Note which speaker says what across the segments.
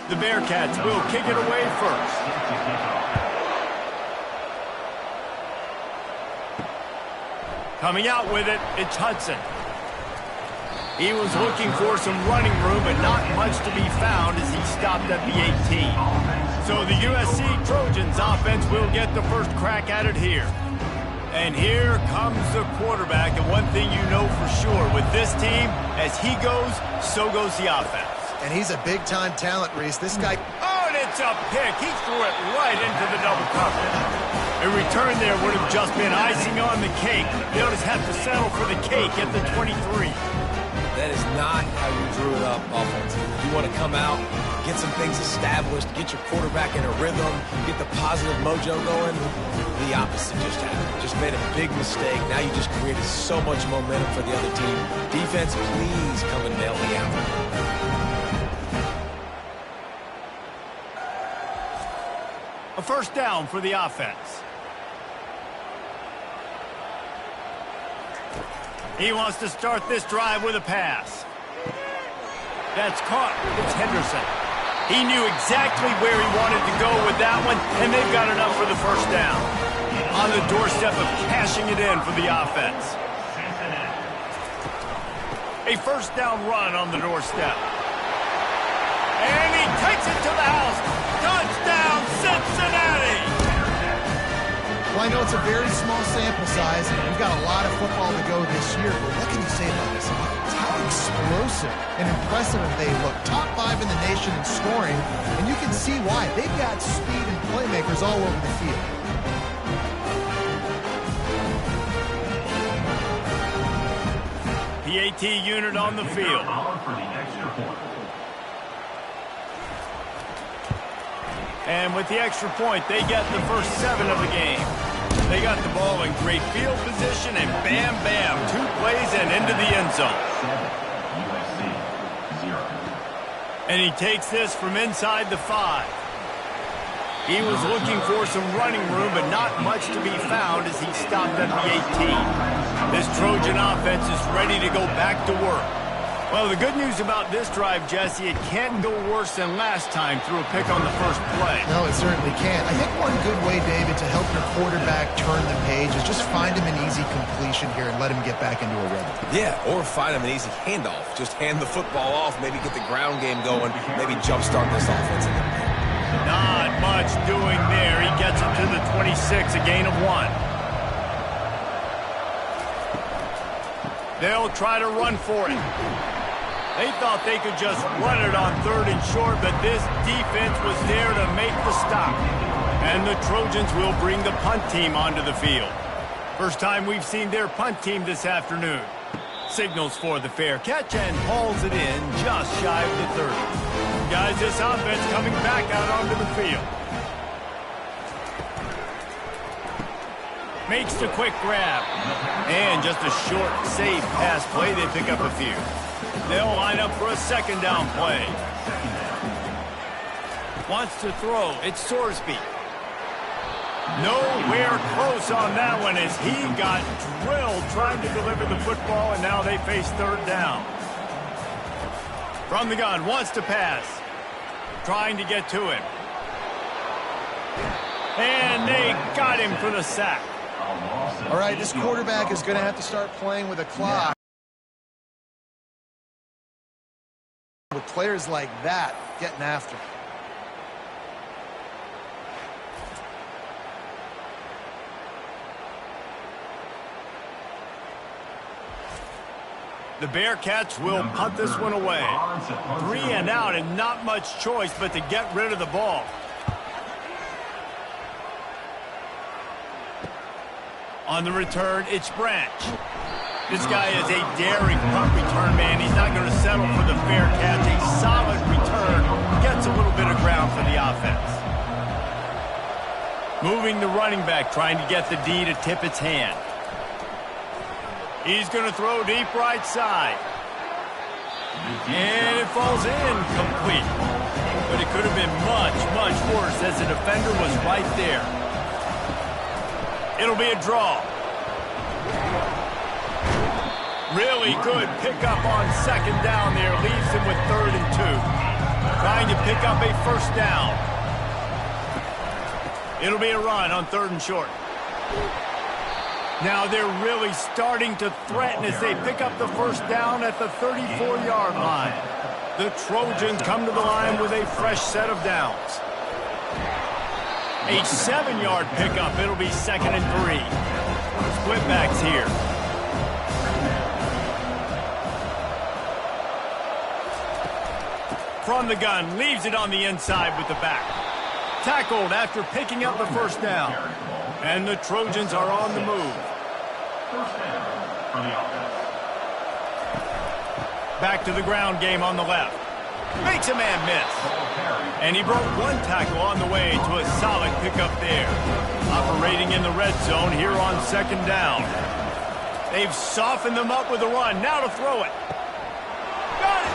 Speaker 1: The Bearcats will kick it away first. Coming out with it, it's Hudson. He was looking for some running room, but not much to be found as he stopped at the 18. So the USC Trojans offense will get the first crack at it here. And here comes the quarterback, and one thing you know for sure, with this team, as he goes, so goes the offense.
Speaker 2: And he's a big-time talent, Reese. This guy...
Speaker 1: Oh, and it's a pick. He threw it right into the double coverage. A return there would have just been icing on the cake. They'll just have to settle for the cake at the 23.
Speaker 3: That is not how you drew it up offensively. You want to come out, get some things established, get your quarterback in a rhythm, get the positive mojo going. The opposite just happened. Just made a big mistake. Now you just created so much momentum for the other team. Defense, please come and nail me out.
Speaker 1: A first down for the offense. He wants to start this drive with a pass. That's caught. It's Henderson. He knew exactly where he wanted to go with that one, and they've got enough for the first down. On the doorstep of cashing it in for the offense. A first down run on the doorstep. And he takes it to the house. Touchdown, Cincinnati!
Speaker 2: Well, I know it's a very small sample size, and we've got a lot of football to go this year, but what can you say about this? It's how explosive and impressive they look. Top 5 in the nation in scoring, and you can see why. They've got speed and playmakers all over the field.
Speaker 1: PAT unit on the field. And with the extra point, they get the first 7 of the game. They got the ball in great field position, and bam, bam, 2 plays and into the end zone. And he takes this from inside the 5. He was looking for some running room, but not much to be found as he stopped at the 18. This Trojan offense is ready to go back to work. Well, the good news about this drive, Jesse, it can't go worse than last time through a pick on the first play.
Speaker 2: No, it certainly can't. I think one good way, David, to help your quarterback turn the page is just find him an easy completion here and let him get back into a rhythm.
Speaker 3: Yeah, or find him an easy handoff. Just hand the football off, maybe get the ground game going, maybe jumpstart this offense a little bit.
Speaker 1: Not much doing there. He gets it to the 26, a gain of 1. They'll try to run for it. They thought they could just run it on 3rd and short, but this defense was there to make the stop. And the Trojans will bring the punt team onto the field. First time we've seen their punt team this afternoon. Signals for the fair catch and hauls it in just shy of the 30. Guys, this offense coming back out onto the field. Makes the quick grab. And just a short, safe pass play. They pick up a few. They'll line up for a second down play. Wants to throw. It's Sorsby. Nowhere close on that one as he got drilled trying to deliver the football, and now they face 3rd down. From the gun, wants to pass. Trying to get to him. And they got him for the sack.
Speaker 2: All right, this quarterback is going to have to start playing with a clock. With players like that getting after him.
Speaker 1: The Bearcats will punt this one away. 3 and out and not much choice but to get rid of the ball. On the return, it's Branch. This guy is a daring punt return man. He's not going to settle for the fair catch. A solid return. Gets a little bit of ground for the offense. Moving the running back, trying to get the D to tip its hand. He's going to throw deep right side. And it falls in complete. But it could have been much, much worse as the defender was right there. It'll be a draw. Really good pickup on second down there. Leaves him with 3rd and 2. trying to pick up a first down. It'll be a run on 3rd and short. Now they're really starting to threaten as they pick up the first down at the 34-yard line. The Trojans come to the line with a fresh set of downs. A 7-yard pickup. It'll be 2nd and 3. Split backs here. From the gun, leaves it on the inside with the back. Tackled after picking up the first down. And the Trojans are on the move. Back to the ground game on the left. Makes a man miss. And he broke 1 tackle on the way to a solid pickup there. Operating in the red zone here on 2nd down. They've softened them up with a run. Now to throw it. Got it.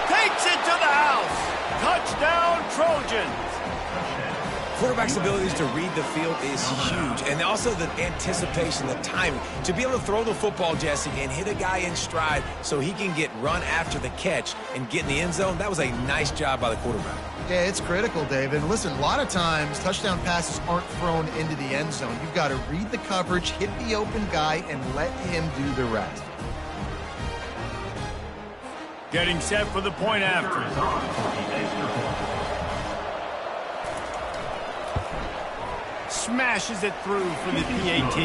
Speaker 1: Takes it to the house. Touchdown, Trojans.
Speaker 3: Quarterback's abilities to read the field is huge, and also the anticipation, the timing. To be able to throw the football, Jesse, and hit a guy in stride so he can get run after the catch and get in the end zone, that was a nice job by the quarterback.
Speaker 2: Yeah, it's critical, David. And listen, a lot of times touchdown passes aren't thrown into the end zone. You've got to read the coverage, hit the open guy, and let him do the rest.
Speaker 1: Getting set for the point after. Smashes it through for the PAT.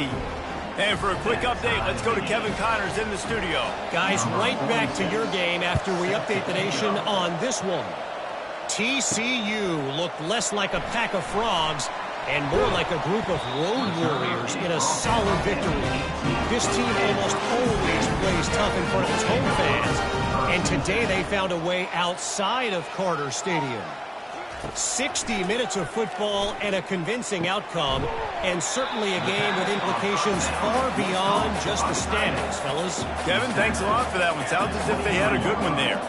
Speaker 1: And for a quick update, let's go to Kevin Connors in the studio.
Speaker 4: Guys, right back to your game after we update the nation on this one. TCU looked less like a pack of frogs and more like a group of road warriors in a solid victory. This team almost always plays tough in front of its home fans, and today they found a way outside of Carter Stadium. 60 minutes of football and a convincing outcome, and certainly a game with implications far beyond just the standings, fellas.
Speaker 1: Kevin, thanks a lot for that one. Sounds as if they had a good one there.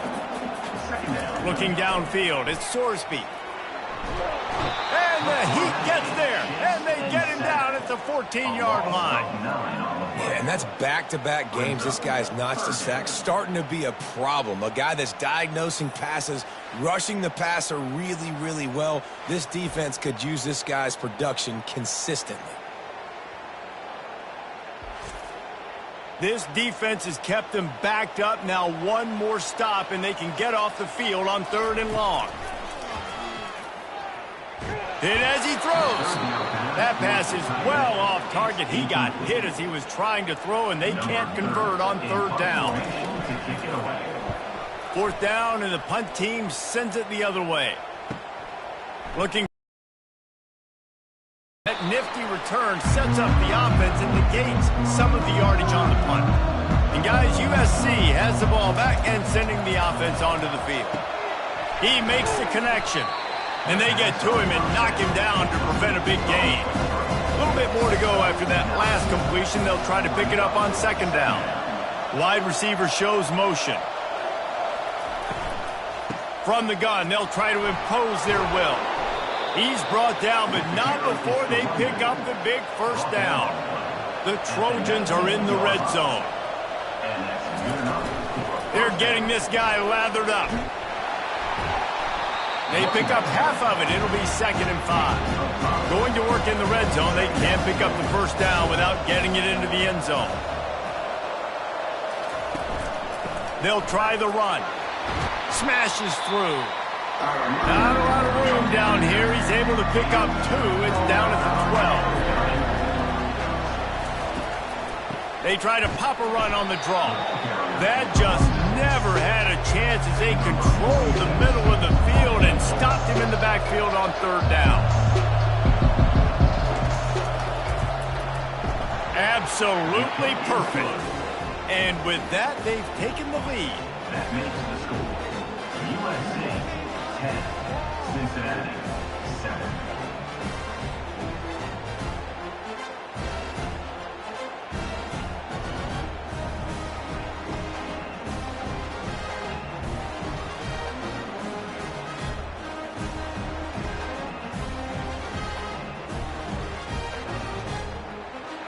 Speaker 1: Looking downfield, it's Sorsby. And the Heat gets there, and they get him down at the 14-yard line.
Speaker 3: Yeah, and that's back-to-back games. This guy's notched a sack, starting to be a problem. A guy that's diagnosing passes, rushing the passer really, really well. This defense could use this guy's production consistently.
Speaker 1: This defense has kept them backed up. Now 1 more stop, and they can get off the field on 3rd and long. Hit as he throws. That pass is well off target. He got hit as he was trying to throw, and they can't convert on 3rd down. 4th down, and the punt team sends it the other way. Looking. That nifty return sets up the offense and negates some of the yardage on the punt. And guys, USC has the ball back and sending the offense onto the field. He makes the connection. And they get to him and knock him down to prevent a big gain. A little bit more to go after that last completion. They'll try to pick it up on 2nd down. Wide receiver shows motion. From the gun, they'll try to impose their will. He's brought down, but not before they pick up the big first down. The Trojans are in the red zone. They're getting this guy lathered up. They pick up half of it. It'll be 2nd and 5. Going to work in the red zone. They can't pick up the first down without getting it into the end zone. They'll try the run. Smashes through. Not a lot of room down here. He's able to pick up 2. It's down at the 12. They try to pop a run on the draw. That just never had a chance as they controlled the middle of the field and stopped him in the backfield on 3rd down. Absolutely perfect. And with that, they've taken the lead.
Speaker 5: That makes the score USC 10, Cincinnati 7.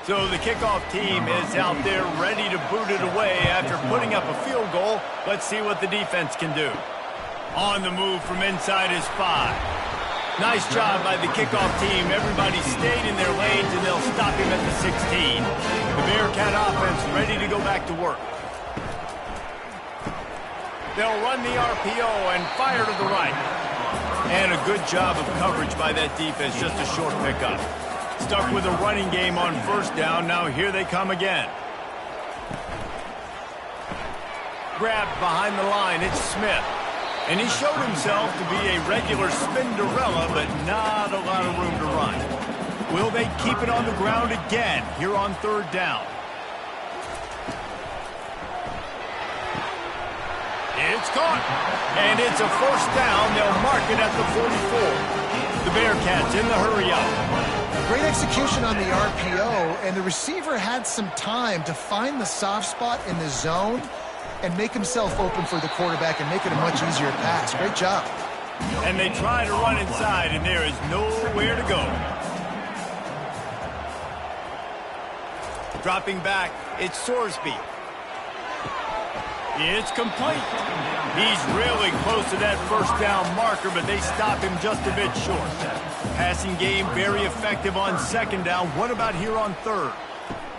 Speaker 1: So the kickoff team is out there ready to boot it away after putting up a field goal. Let's see what the defense can do. On the move from inside his 5. Nice job by the kickoff team. Everybody stayed in their lanes, and they'll stop him at the 16. The Bearcat offense ready to go back to work. They'll run the RPO and fire to the right. And a good job of coverage by that defense, just a short pickup. Stuck with a running game on first down. Now here they come again. Grabbed behind the line. It's Smith. And he showed himself to be a regular Spinderella, but not a lot of room to run. Will they keep it on the ground again here on third down? It's caught. And it's a first down. They'll mark it at the 44. The Bearcats in the hurry up.
Speaker 2: Great execution on the RPO, and the receiver had some time to find the soft spot in the zone and make himself open for the quarterback and make it a much easier pass. Great job.
Speaker 1: And they try to run inside, and there is nowhere to go. Dropping back, it's Sorsby. It's complete. He's really close to that first down marker, but they stop him just a bit short. Passing game very effective on second down. What about here on third?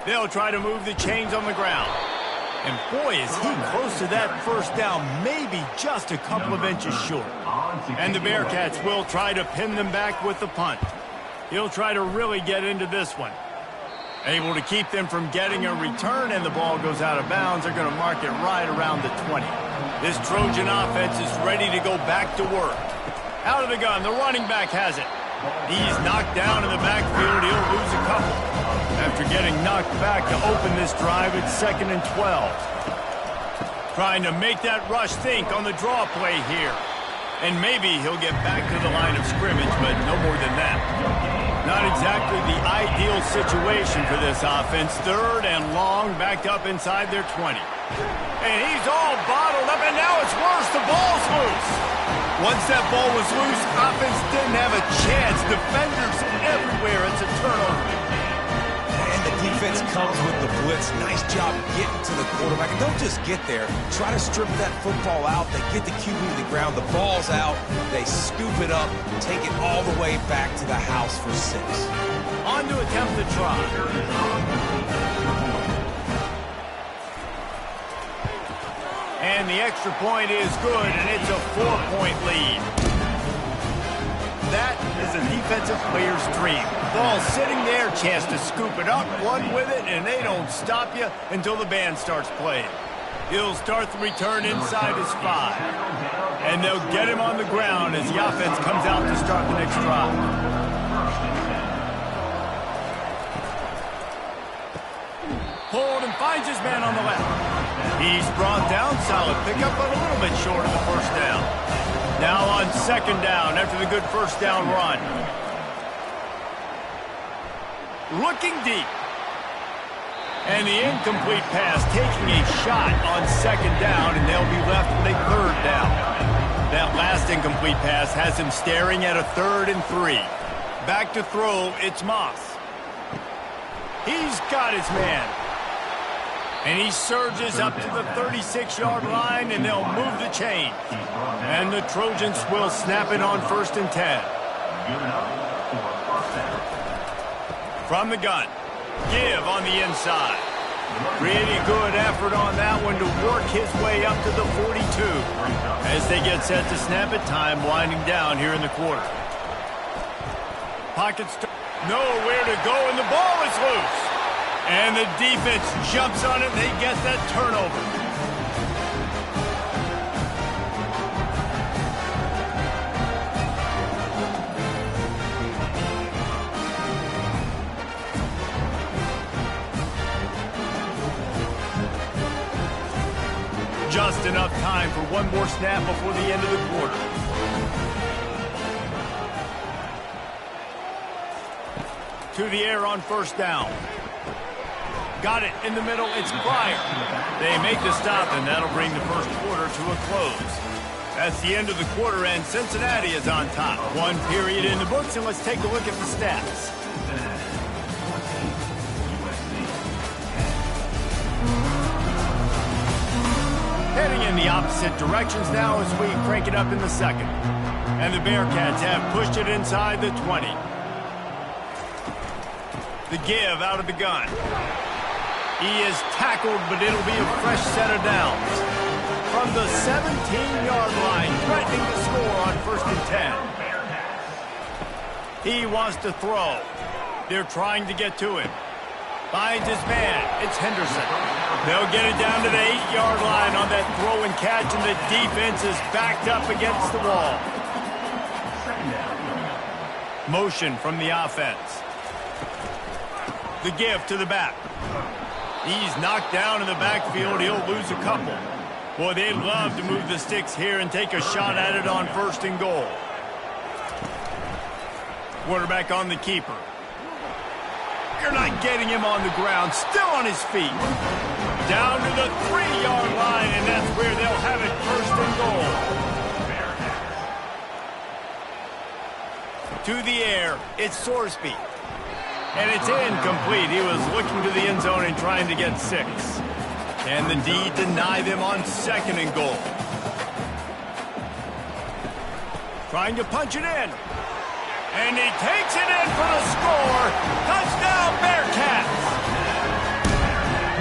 Speaker 1: They'll try to move the chains on the ground. And boy, is he close to that first down, maybe just a couple of inches short. And the Bearcats will try to pin them back with the punt. He'll try to really get into this one. Able to keep them from getting a return, and the ball goes out of bounds. They're going to mark it right around the 20. This Trojan offense is ready to go back to work. Out of the gun, the running back has it. He's knocked down in the backfield. He'll lose a couple. After getting knocked back to open this drive, it's 2nd and 12. Trying to make that rush think on the draw play here. And maybe he'll get back to the line of scrimmage, but no more than that. Not exactly the ideal situation for this offense. 3rd and long, backed up inside their 20. And he's all bottled up, and now it's worse. The ball's loose. Once that ball was loose, offense didn't have a chance. Defenders everywhere. It's a turnover.
Speaker 3: And the defense comes with the blitz. Nice job getting to the quarterback. And don't just get there. Try to strip that football out. They get the QB to the ground. The ball's out. They scoop it up, take it all the way back to the house for 6.
Speaker 1: On to attempt the try. And the extra point is good, and it's a 4-point lead. That is a defensive player's dream. Ball sitting there, chance to scoop it up, run with it, and they don't stop you until the band starts playing. He'll start the return inside his 5. And they'll get him on the ground as the offense comes out to start the next drive. Hold and finds his man on the left. He's brought down, solid pickup, but a little bit short of the first down. Now on 2nd down after the good first down run. Looking deep. And the incomplete pass taking a shot on 2nd down, and they'll be left with a 3rd down. That last incomplete pass has him staring at a 3rd and 3. Back to throw, it's Moss. He's got his man. And he surges up to the 36-yard line, and they'll move the chain. And the Trojans will snap it on 1st and 10. From the gun, give on the inside. Pretty good effort on that one to work his way up to the 42. As they get set to snap it, time winding down here in the quarter. Pockets nowhere to go, and the ball is loose. And the defense jumps on it, and they get that turnover. Just enough time for one more snap before the end of the quarter. To the air on 1st down. Got it in the middle. It's Pryor. They make the stop, and that'll bring the first quarter to a close. That's the end of the quarter, and Cincinnati is on top. 1 period in the books, and let's take a look at the stats. Heading in the opposite directions now as we crank it up in the second. And the Bearcats have pushed it inside the 20. The give out of the gun. He is tackled, but it'll be a fresh set of downs. From the 17-yard line, threatening to score on 1st and 10. He wants to throw. They're trying to get to him. Finds his man. It's Henderson. They'll get it down to the 8-yard line on that throw and catch, and the defense is backed up against the wall. Motion from the offense. The give to the back. He's knocked down in the backfield. He'll lose a couple. Boy, they'd love to move the sticks here and take a shot at it on 1st and goal. Quarterback on the keeper. You're not getting him on the ground. Still on his feet. Down to the 3-yard line, and that's where they'll have it 1st and goal. To the air, it's Sorsby. And it's incomplete. He was looking to the end zone and trying to get 6. And the D deny them on 2nd and goal. Trying to punch it in. And he takes it in for the score. Touchdown, Bearcats!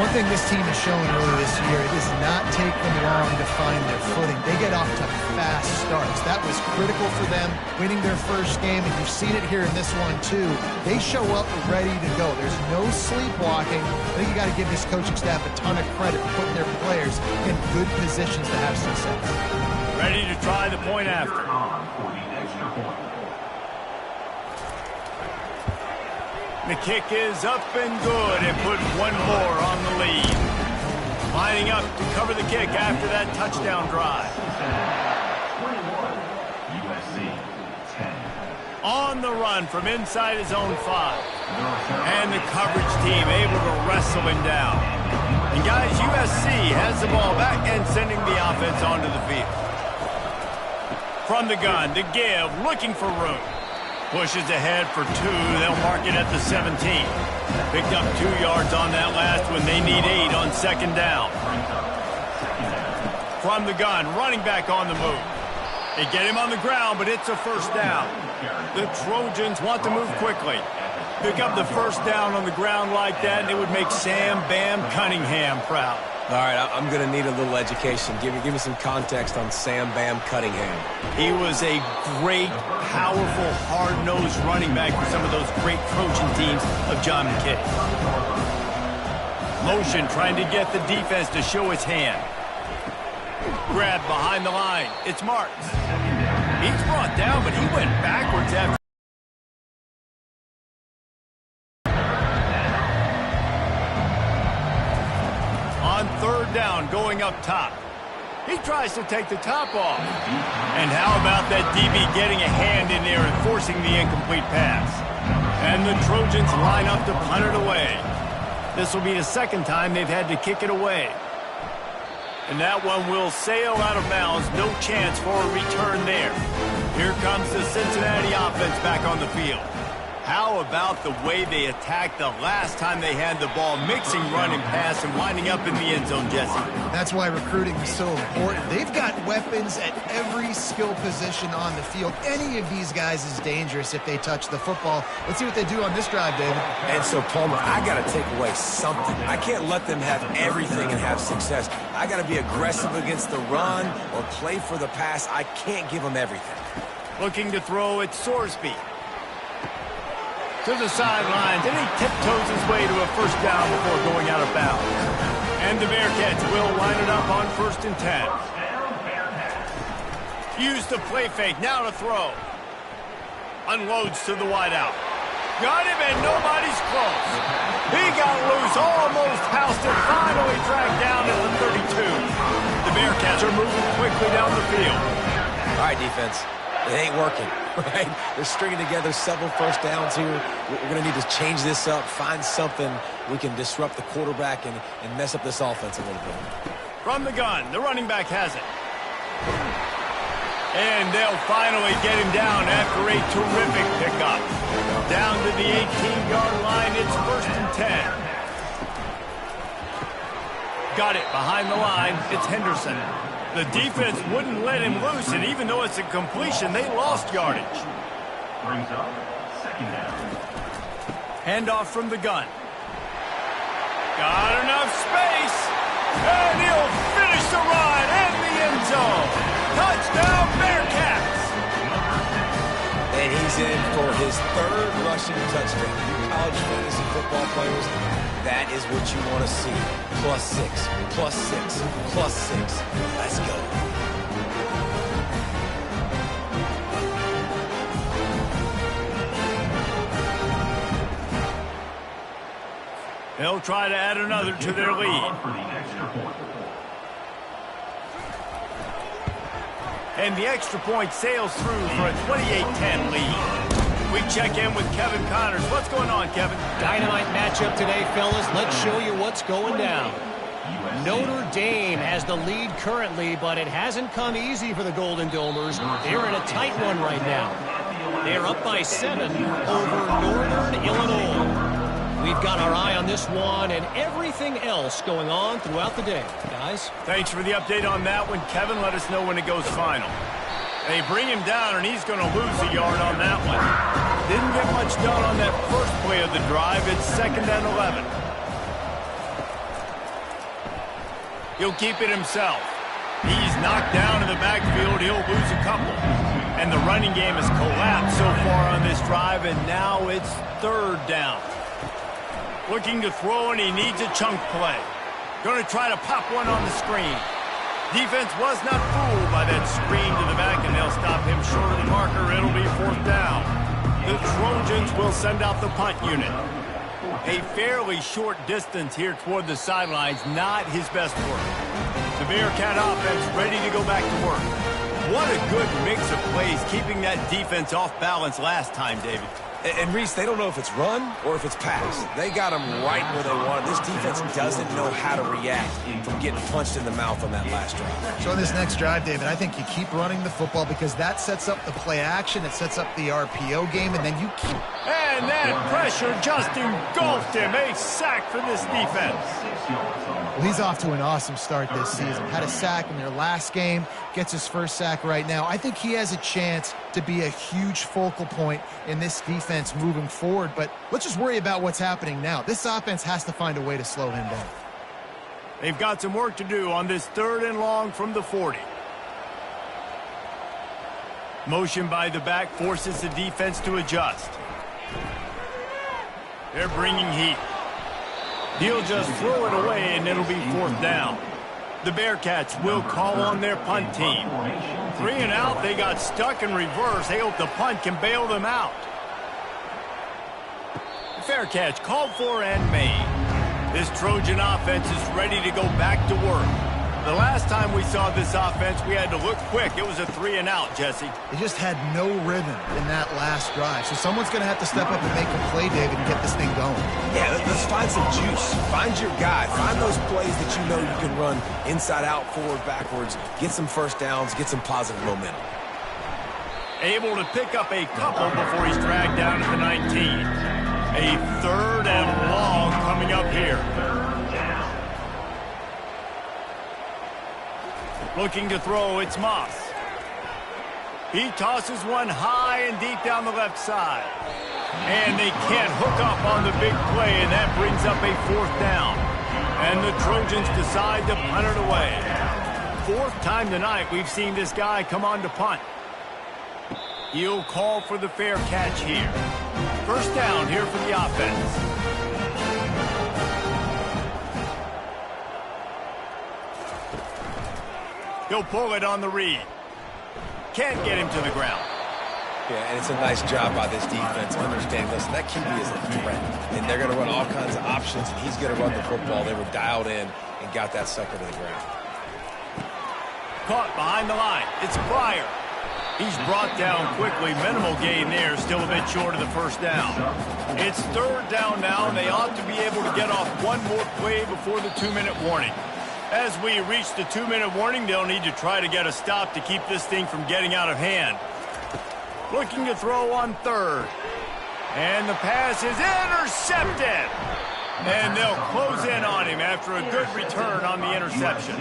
Speaker 2: One thing this team has shown early this year, it does not take them long to find their footing. They get off to fast starts. That was critical for them, winning their first game, and you've seen it here in this one too. They show up ready to go. There's no sleepwalking. I think you got to give this coaching staff a ton of credit for putting their players in good positions to have success.
Speaker 1: Ready to try the point after. The kick is up and good and put one more on the lead. Lining up to cover the kick after that touchdown drive.
Speaker 5: 21, USC 10.
Speaker 1: On the run from inside his own 5. And the coverage team able to wrestle him down. And guys, USC has the ball back and sending the offense onto the field. From the gun, the give, looking for room. Pushes ahead for 2. They'll mark it at the 17. Picked up 2 yards on that last one. They need 8 on 2nd down. From the gun, running back on the move. They get him on the ground, but it's a 1st down. The Trojans want to move quickly. Pick up the 1st down on the ground like that, and it would make Sam Bam Cunningham proud.
Speaker 3: All right, I'm going to need a little education. Give me some context on Sam Bam Cunningham.
Speaker 1: He was a great, powerful, hard-nosed running back for some of those great Trojan teams of John McKay. Motion trying to get the defense to show its hand. Grab behind the line. It's Marks. He's brought down, but he went backwards after. On 3rd down, going up top. He tries to take the top off. And how about that DB getting a hand in there and forcing the incomplete pass? And the Trojans line up to punt it away. This will be the 2nd time they've had to kick it away. And that one will sail out of bounds. No chance for a return there. Here comes the Cincinnati offense back on the field. How about the way they attacked the last time they had the ball, mixing run and pass and winding up in the end zone, Jesse?
Speaker 2: That's why recruiting is so important. They've got weapons at every skill position on the field. Any of these guys is dangerous if they touch the football. Let's see what they do on this drive, David.
Speaker 3: And so, Palmer, I got to take away something. I can't let them have everything and have success. I got to be aggressive against the run or play for the pass. I can't give them everything.
Speaker 1: Looking to throw, it's Sorsby. To the sidelines, and he tiptoes his way to a 1st down before going out of bounds. And the Bearcats will line it up on 1st and 10. Use the play fake, now to throw. Unloads to the wideout. Got him, and nobody's close. He got loose, almost housed it, finally dragged down at the 32. The Bearcats are moving quickly down the field.
Speaker 3: All right, defense. It ain't working, right? They're stringing together several 1st downs here. We're going to need to change this up, find something we can disrupt the quarterback and mess up this offense a little bit.
Speaker 1: From the gun, the running back has it. And they'll finally get him down after a terrific pickup. Down to the 18-yard line, it's 1st and 10. Got it behind the line. It's Henderson. The defense wouldn't let him loose, and even though it's a completion, they lost yardage.
Speaker 5: Brings up second down.
Speaker 1: Handoff from the gun. Got enough space. And he'll finish the ride in the end zone. Touchdown, Bearcats.
Speaker 3: And he's in for his third rushing touchdown. You college fantasy football players, that is what you want to see. +6, +6, +6. Let's go.
Speaker 1: They'll try to add another to their lead.
Speaker 5: For the extra point.
Speaker 1: And the extra point sails through for a 28-10 lead. We check in with Kevin Connors. What's going on, Kevin?
Speaker 4: Dynamite matchup today, fellas. Let's show you what's going down. Notre Dame has the lead currently, but it hasn't come easy for the Golden Domers. They're in a tight one right now. They're up by 7 over Northern Illinois. We've got our eye on this one and everything else going on throughout the day. Guys?
Speaker 1: Thanks for the update on that one, Kevin. Let us know when it goes final. They bring him down, and he's going to lose a yard on that one. Didn't get much done on that first play of the drive. It's 2nd and 11. He'll keep it himself. He's knocked down in the backfield. He'll lose a couple. And the running game has collapsed so far on this drive, and now it's 3rd down. Looking to throw, and he needs a chunk play. Going to try to pop one on the screen. Defense was not fooled by that screen to the back, and they'll stop him short of the marker. It'll be 4th down. The Trojans will send out the punt unit. A fairly short distance here toward the sidelines, not his best work. The Bearcat offense ready to go back to work. What a good mix of plays, keeping that defense off balance last time, David.
Speaker 3: And Reese, they don't know if it's run or if it's pass. They got them right where they want it. This defense doesn't know how to react from getting punched in the mouth on that last drive.
Speaker 2: So on this next drive, David, I think you keep running the football because that sets up the play action. It sets up the RPO game, and then you keep...
Speaker 1: And that pressure just engulfed him. A sack for this defense.
Speaker 2: Well, he's off to an awesome start this season. Had a sack in their last game, gets his first sack right now. I think he has a chance to be a huge focal point in this defense moving forward, but let's just worry about what's happening now. This offense has to find a way to slow him down.
Speaker 1: They've got some work to do on this 3rd and long from the 40. Motion by the back forces the defense to adjust. They're bringing heat. He'll just throw it away, and it'll be 4th down. The Bearcats will call on their punt team. 3 and out. They got stuck in reverse. They hope the punt can bail them out. Fair catch called for and made. This Trojan offense is ready to go back to work. The last time we saw this offense, we had to look quick. It was a 3 and out, Jesse.
Speaker 2: They just had no rhythm in that last drive. So someone's going to have to step up and make a play, David, and get this thing going.
Speaker 3: Yeah, let's find some juice. Find your guy. Find those plays that you know you can run inside out, forward, backwards. Get some first downs. Get some positive momentum.
Speaker 1: Able to pick up a couple before he's dragged down at the 19. A 3rd and long coming up here. Looking to throw, it's Moss. He tosses one high and deep down the left side. And they can't hook up on the big play, and that brings up a 4th down. And the Trojans decide to punt it away. 4th time tonight we've seen this guy come on to punt. He'll call for the fair catch here. 1st down here for the offense. He'll pull it on the read. Can't get him to the ground.
Speaker 3: Yeah, and it's a nice job by this defense. Understand, listen, that QB is a threat. And they're going to run all kinds of options, and he's going to run the football. They were dialed in and got that sucker to the ground.
Speaker 1: Caught behind the line. It's Pryor. He's brought down quickly. Minimal gain there. Still a bit short of the 1st down. It's 3rd down now, and they ought to be able to get off one more play before the 2-minute warning. As we reach the 2-minute warning, they'll need to try to get a stop to keep this thing from getting out of hand. Looking to throw on 3rd. And the pass is intercepted. And they'll close in on him after a good return on the interception.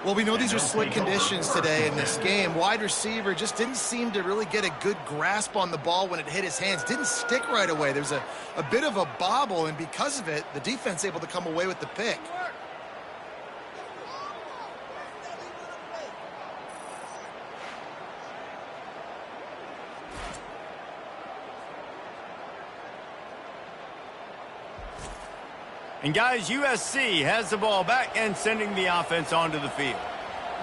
Speaker 2: Well, we know these are slick conditions today in this game. Wide receiver just didn't seem to really get a good grasp on the ball when it hit his hands. Didn't stick right away. There's a bit of a bobble, and because of it, the defense able to come away with the pick.
Speaker 1: And guys, USC has the ball back and sending the offense onto the field.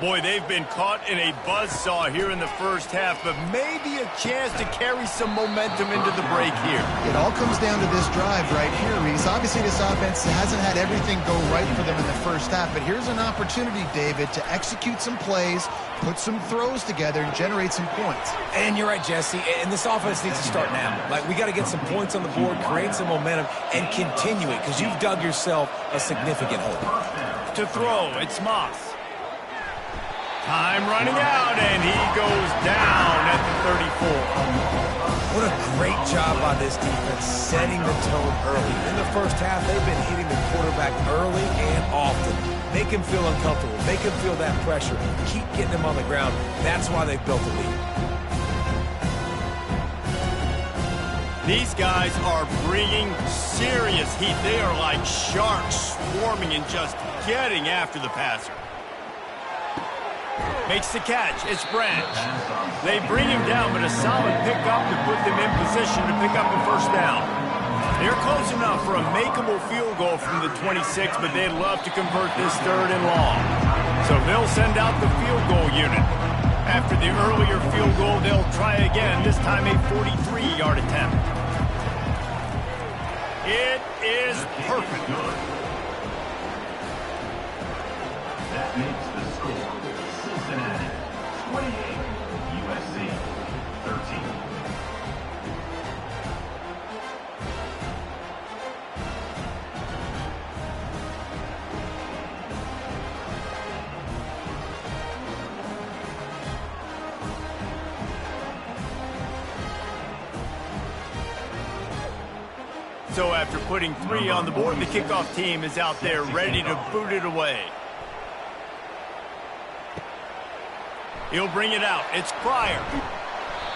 Speaker 1: Boy, they've been caught in a buzzsaw here in the first half, but maybe a chance to carry some momentum into the break here.
Speaker 2: It all comes down to this drive right here, Reese. Obviously, this offense hasn't had everything go right for them in the first half, but here's an opportunity, David, to execute some plays, put some throws together, and generate some points.
Speaker 3: And you're right, Jesse, and this offense needs to start now. Like, we got to get some points on the board, create some momentum, and continue it, because you've dug yourself a significant hole.
Speaker 1: To throw, it's Moss. Time running out, and he goes down at the 34.
Speaker 3: What a great job by this defense setting the tone early. In the first half, they've been hitting the quarterback early and often. Make him feel uncomfortable. Make him feel that pressure. Keep getting him on the ground. That's why they've built the lead.
Speaker 1: These guys are bringing serious heat. They are like sharks swarming and just getting after the passer. Makes the catch. It's Branch. They bring him down, but a solid pickup to put them in position to pick up a first down. They're close enough for a makeable field goal from the 26, but they'd love to convert this 3rd and long. So they'll send out the field goal unit. After the earlier field goal, they'll try again, this time a 43-yard attempt. It is perfect.
Speaker 5: That makes the score Cincinnati 28, USC 13.
Speaker 1: So after putting 3 on the board, the kickoff team is out there ready to boot it away. He'll bring it out. It's Pryor.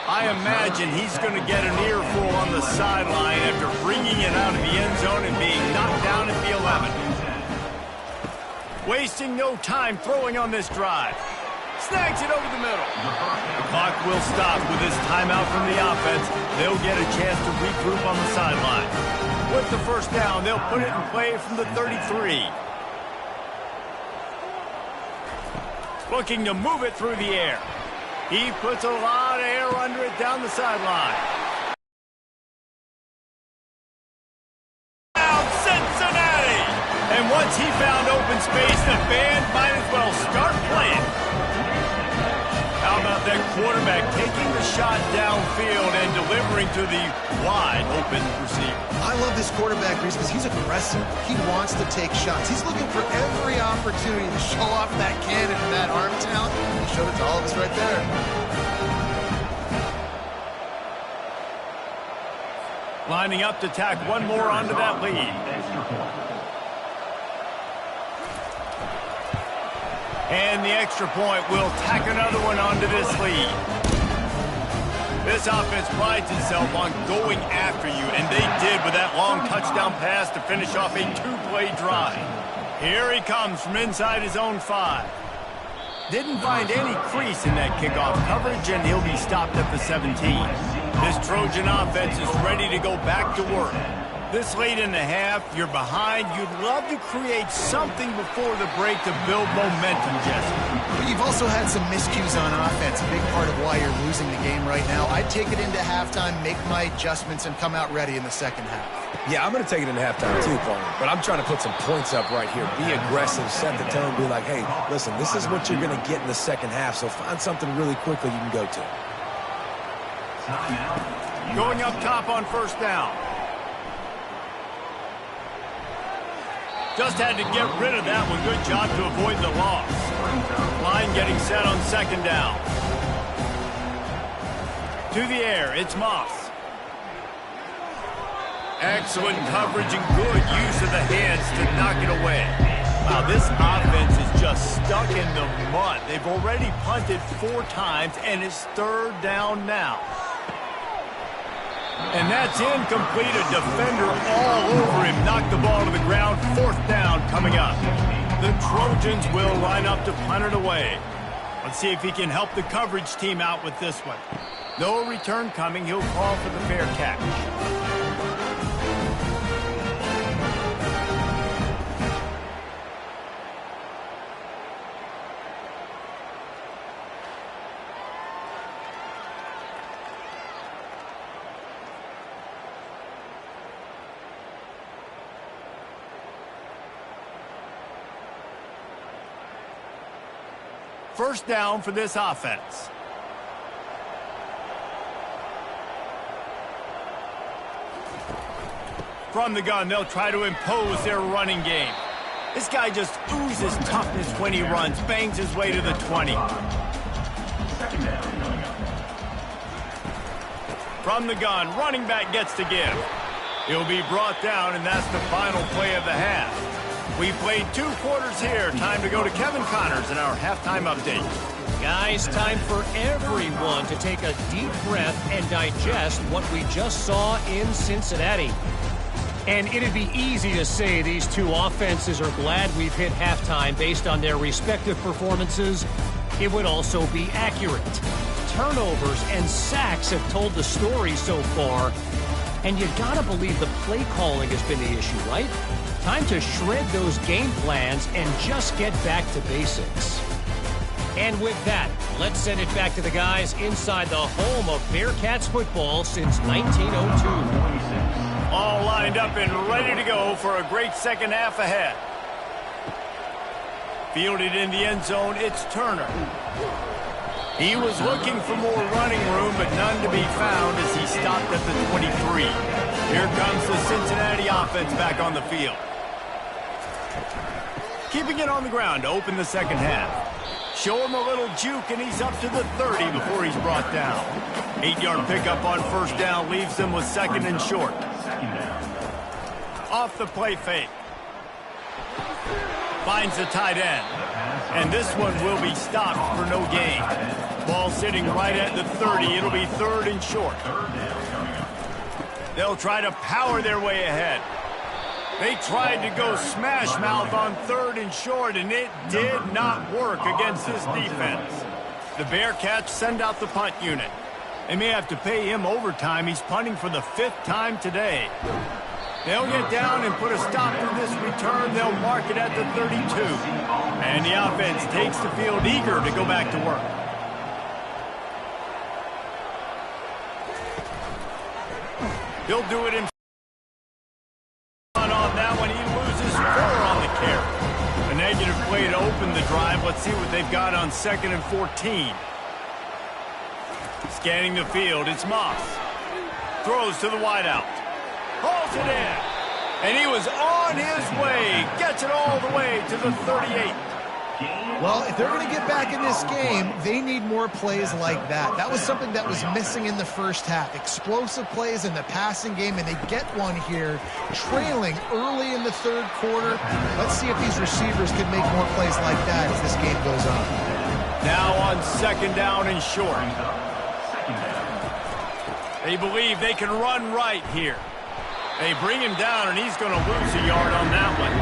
Speaker 1: I imagine he's going to get an earful on the sideline after bringing it out of the end zone and being knocked down at the 11. Wasting no time throwing on this drive. Snags it over the middle. The clock will stop with this timeout from the offense. They'll get a chance to regroup on the sideline. With the first down, they'll put it in play from the 33. Looking to move it through the air. He puts a lot of air under it down the sideline. Down Cincinnati! And once he found open space, the band might as well start playing. How about that quarterback taking the shot downfield and delivering to the wide open receiver?
Speaker 2: I love this quarterback, Reese, because he's aggressive. He wants to take shots. He's looking for every opportunity to show off that cannon and that arm talent. He showed it to all of us right there.
Speaker 1: Lining up to tack one more onto that lead. And the extra point will tack another one onto this lead. This offense prides itself on going after you, and they did with that long touchdown pass to finish off a 2-play drive. Here he comes from inside his own 5. Didn't find any crease in that kickoff coverage, and he'll be stopped at the 17. This Trojan offense is ready to go back to work. This late in the half, you're behind. You'd love to create something before the break to build momentum, Jesse.
Speaker 2: But you've also had some miscues on offense, a big part of why you're losing the game right now. I'd take it into halftime, make my adjustments, and come out ready in the second half.
Speaker 3: Yeah, I'm going to take it into halftime too, Paul. But I'm trying to put some points up right here. Be aggressive, set the tone, be like, hey, listen, this is what you're going to get in the second half, so find something really quickly you can go to.
Speaker 1: Going up top on first down. Just had to get rid of that one. Good job to avoid the loss. Line getting set on second down. To the air, it's Moss. Excellent coverage and good use of the hands to knock it away. Wow, this offense is just stuck in the mud. They've already punted 4 times, and it's 3rd down now. And that's incomplete. A defender all over him. Knocked the ball to the ground. 4th down coming up. The Trojans will line up to punt it away. Let's see if he can help the coverage team out with this one. No return coming. He'll call for the fair catch. First down for this offense. From the gun, they'll try to impose their running game. This guy just oozes toughness when he runs, bangs his way to the 20. From the gun, running back gets to give. He'll be brought down, and that's the final play of the half. We played 2 quarters here. Time to go to Kevin Connors in our halftime update.
Speaker 4: Guys, time for everyone to take a deep breath and digest what we just saw in Cincinnati. And it'd be easy to say these 2 offenses are glad we've hit halftime based on their respective performances. It would also be accurate. Turnovers and sacks have told the story so far. And you gotta believe the play calling has been the issue, right? Time to shred those game plans and just get back to basics. And with that, let's send it back to the guys inside the home of Bearcats football since 1902.
Speaker 1: All lined up and ready to go for a great second half ahead. Fielded in the end zone, it's Turner. He was looking for more running room, but none to be found as he stopped at the 23. Here comes the Cincinnati offense back on the field. Keeping it on the ground to open the second half. Show him a little juke, and he's up to the 30 before he's brought down. 8-yard pickup on first down leaves them with 2nd and short. Off the play fake. Finds the tight end. And this one will be stopped for no gain. Ball sitting right at the 30. It'll be 3rd and short. They'll try to power their way ahead. They tried to go smash mouth on 3rd and short, and it did not work against this defense. The Bearcats send out the punt unit. They may have to pay him overtime. He's punting for the 5th time today. They'll get down and put a stop to this return. They'll mark it at the 32. And the offense takes the field eager to go back to work. He'll do it in on that one. He loses 4 on the carry. A negative play to open the drive. Let's see what they've got on 2nd and 14. Scanning the field, it's Moss. Throws to the wideout. Hauls it in. And he was on his way. Gets it all the way to the 38.
Speaker 2: Well, if they're going to get back in this game, they need more plays like that. That was something that was missing in the first half. Explosive plays in the passing game, and they get one here, trailing early in the 3rd quarter. Let's see if these receivers can make more plays like that as this game goes on.
Speaker 1: Now on 2nd down and short. They believe they can run right here. They bring him down, and he's going to lose a yard on that one.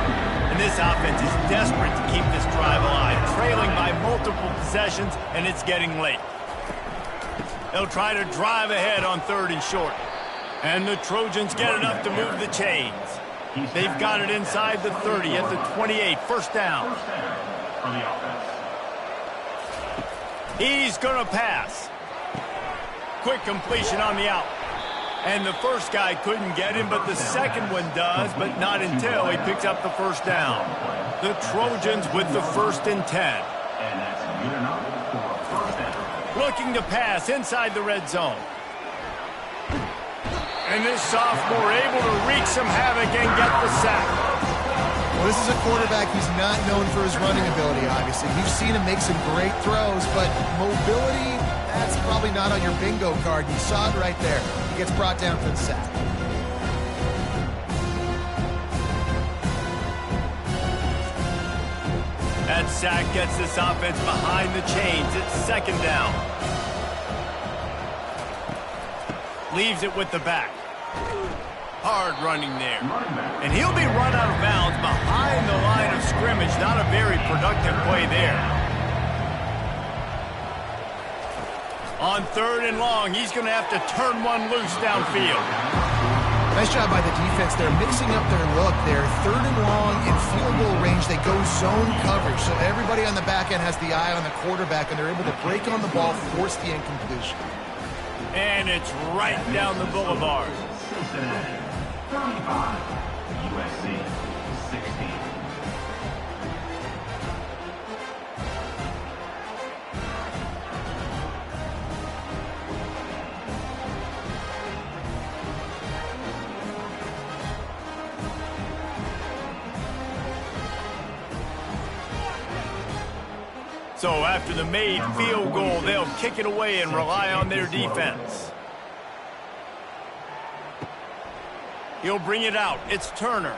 Speaker 1: And this offense is desperate to keep this drive alive, trailing by multiple possessions, and it's getting late. They'll try to drive ahead on 3rd and short. And the Trojans get enough to move the chains. They've got it inside the 30 at the 28, 1st down. He's going to pass. Quick completion on the out. And the first guy couldn't get him, but the second one does, but not until he picks up the 1st down. The Trojans with the 1st and 10. Looking to pass inside the red zone. And this sophomore able to wreak some havoc and get the sack.
Speaker 2: Well, this is a quarterback who's not known for his running ability, obviously. You've seen him make some great throws, but mobility, that's probably not on your bingo card. You saw it right there. He gets brought down for the sack.
Speaker 1: That sack gets this offense behind the chains. It's second down. Leaves it with the back. Hard running there. And he'll be run out of bounds behind the line of scrimmage. Not a very productive play there. On 3rd and long, he's going to have to turn one loose downfield.
Speaker 2: Nice job by the defense. They're mixing up their look. They're 3rd and long in field goal range. They go zone coverage. So everybody on the back end has the eye on the quarterback, and they're able to break on the ball, force the incompletion.
Speaker 1: And it's right down the boulevard.
Speaker 5: Cincinnati, 35. USC, 16.
Speaker 1: So after the made field goal, they'll kick it away and rely on their defense. He'll bring it out. It's Turner.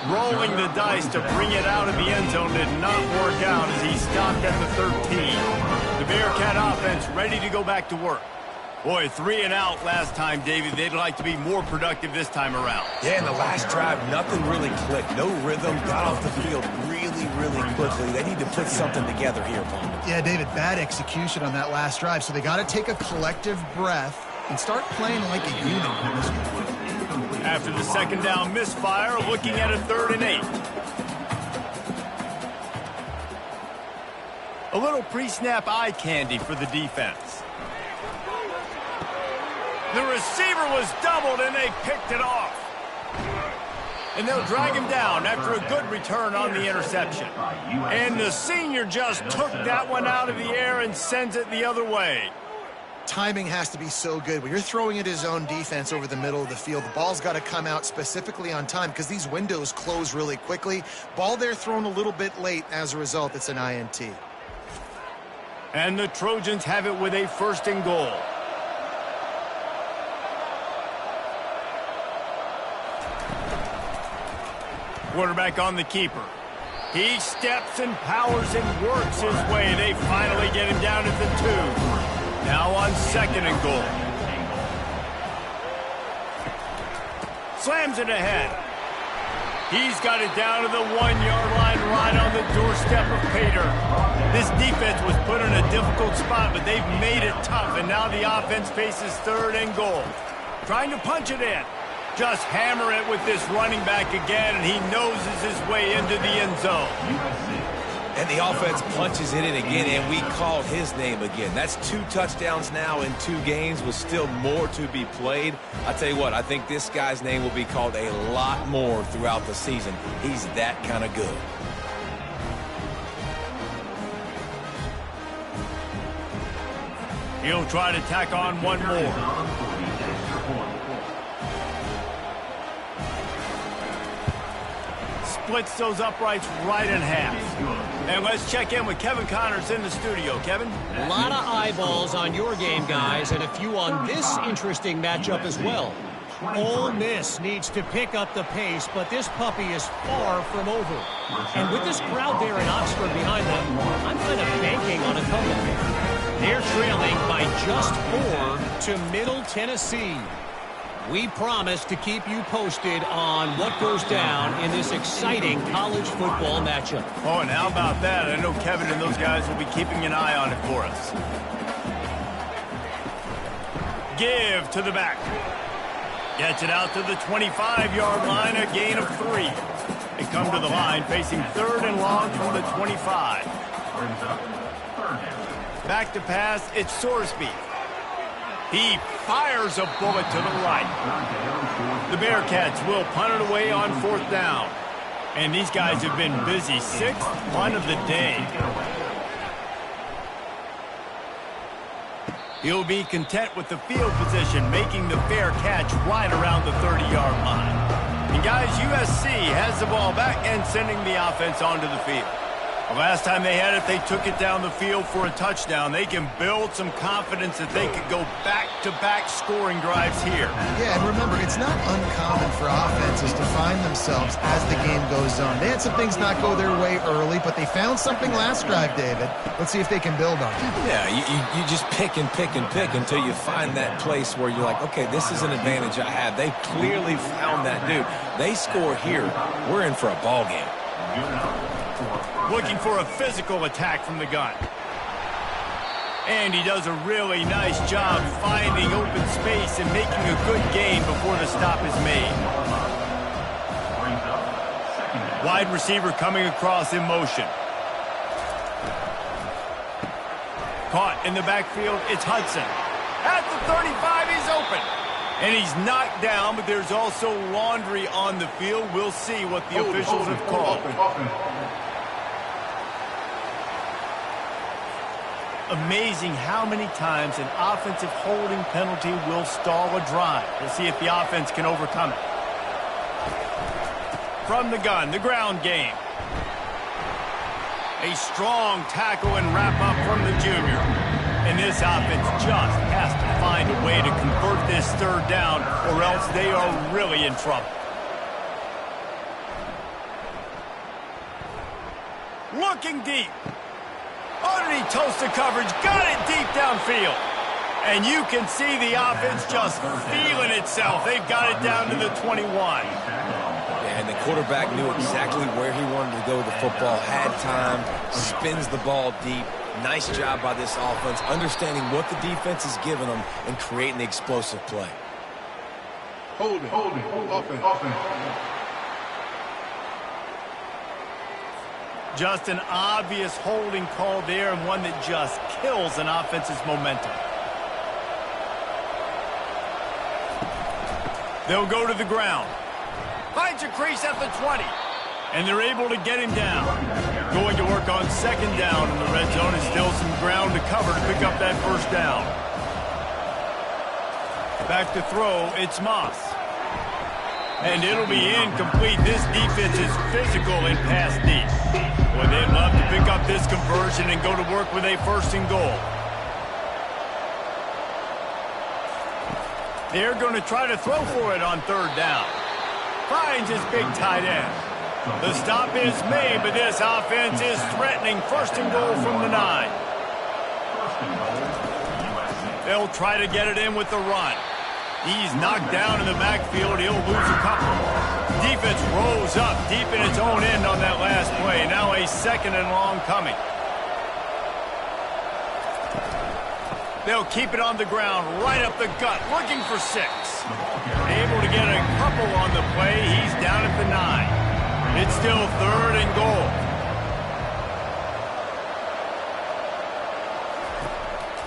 Speaker 1: Rolling the dice to bring it out of the end zone did not work out as he stopped at the 13. The Bearcat offense ready to go back to work. Boy, 3 and out last time, David. They'd like to be more productive this time around.
Speaker 3: Yeah, in the last drive, nothing really clicked. No rhythm, got off the field really quickly. They need to put something together here, Paul.
Speaker 2: Yeah, David, bad execution on that last drive. So they got to take a collective breath and start playing like a unit on this one.
Speaker 1: After the second down misfire, looking at a 3rd and 8. A little pre-snap eye candy for the defense. The receiver was doubled, and they picked it off. And they'll drag him down after a good return on the interception. And the senior just took that one out of the air and sends it the other way.
Speaker 2: Timing has to be so good. When you're throwing at his own defense over the middle of the field, the ball's got to come out specifically on time because these windows close really quickly. Ball there thrown a little bit late. As a result, it's an INT.
Speaker 1: And the Trojans have it with a 1st and goal. Quarterback on the keeper. He steps and powers and works his way. They finally get him down at the 2. Now on 2nd and goal. Slams it ahead. He's got it down to the 1-yard line right on the doorstep of Pater. This defense was put in a difficult spot, but they've made it tough, and now the offense faces 3rd and goal. Trying to punch it in. Just hammer it with this running back again, and he noses his way into the end zone.
Speaker 3: And the offense punches it in again, and we called his name again. That's 2 touchdowns now in 2 games with still more to be played. I tell you what, I think this guy's name will be called a lot more throughout the season. He's that kind of good.
Speaker 1: He'll try to tack on one more. Splits those uprights right in half. And let's check in with Kevin Connors in the studio. Kevin?
Speaker 4: A lot of eyeballs on your game, guys, and a few on this interesting matchup as well. Ole Miss needs to pick up the pace, but this puppy is far from over. And with this crowd there in Oxford behind them, I'm kind of banking on a comeback. They're trailing by just 4 to Middle Tennessee. We promise to keep you posted on what goes down in this exciting college football matchup.
Speaker 1: Oh, and how about that? I know Kevin and those guys will be keeping an eye on it for us. Give to the back. Gets it out to the 25-yard line, a gain of 3. They come to the line facing 3rd and long from the 25. Back to pass, it's Sorsby. He fires a bullet to the right. The Bearcats will punt it away on 4th down. And these guys have been busy. 6th punt of the day. He'll be content with the field position, making the fair catch right around the 30-yard line. And guys, USC has the ball back and sending the offense onto the field. Last time they had it, they took it down the field for a touchdown. They can build some confidence that they could go back-to-back scoring drives here.
Speaker 2: Yeah, and remember, it's not uncommon for offenses to find themselves as the game goes on. They had some things not go their way early, but they found something last drive, David. Let's see if they can build on it.
Speaker 3: Yeah, you just pick and pick and pick until you find that place where you're like, okay, this is an advantage I have. They clearly found that dude. They score here, we're in for a ball game.
Speaker 1: Looking for a physical attack from the gun. And he does a really nice job finding open space and making a good gain before the stop is made. Wide receiver coming across in motion. Caught in the backfield, it's Hudson. At the 35, he's open. And he's knocked down, but there's also laundry on the field. We'll see what the officials have called. Amazing how many times an offensive holding penalty will stall a drive. We'll see if the offense can overcome it. From the gun, the ground game. A strong tackle and wrap-up from the junior. And this offense just has to find a way to convert this third down, or else they are really in trouble. Looking deep. Underneath toasted coverage, got it deep downfield. And you can see the offense just feeling itself. They've got it down to the 21.
Speaker 3: Yeah, and the quarterback knew exactly where he wanted to go with the football, had time, spins the ball deep. Nice job by this offense, understanding what the defense is giving them and creating the explosive play.
Speaker 6: Holding, offense.
Speaker 1: Just an obvious holding call there, and one that just kills an offense's momentum. They'll go to the ground. Finds a crease at the 20. And they're able to get him down. Going to work on second down in the red zone, and still some ground to cover to pick up that first down. Back to throw, it's Moss. And it'll be incomplete. This defense is physical in pass deep. Boy, they'd love to pick up this conversion and go to work with a first and goal. They're going to try to throw for it on third down. Finds his big tight end. The stop is made, but this offense is threatening first and goal from the 9. They'll try to get it in with the run. He's knocked down in the backfield. He'll lose a couple. Defense rolls up deep in its own end on that last play. Now a second and long coming. They'll keep it on the ground, right up the gut, looking for 6. Able to get a couple on the play. He's down at the 9. It's still third and goal.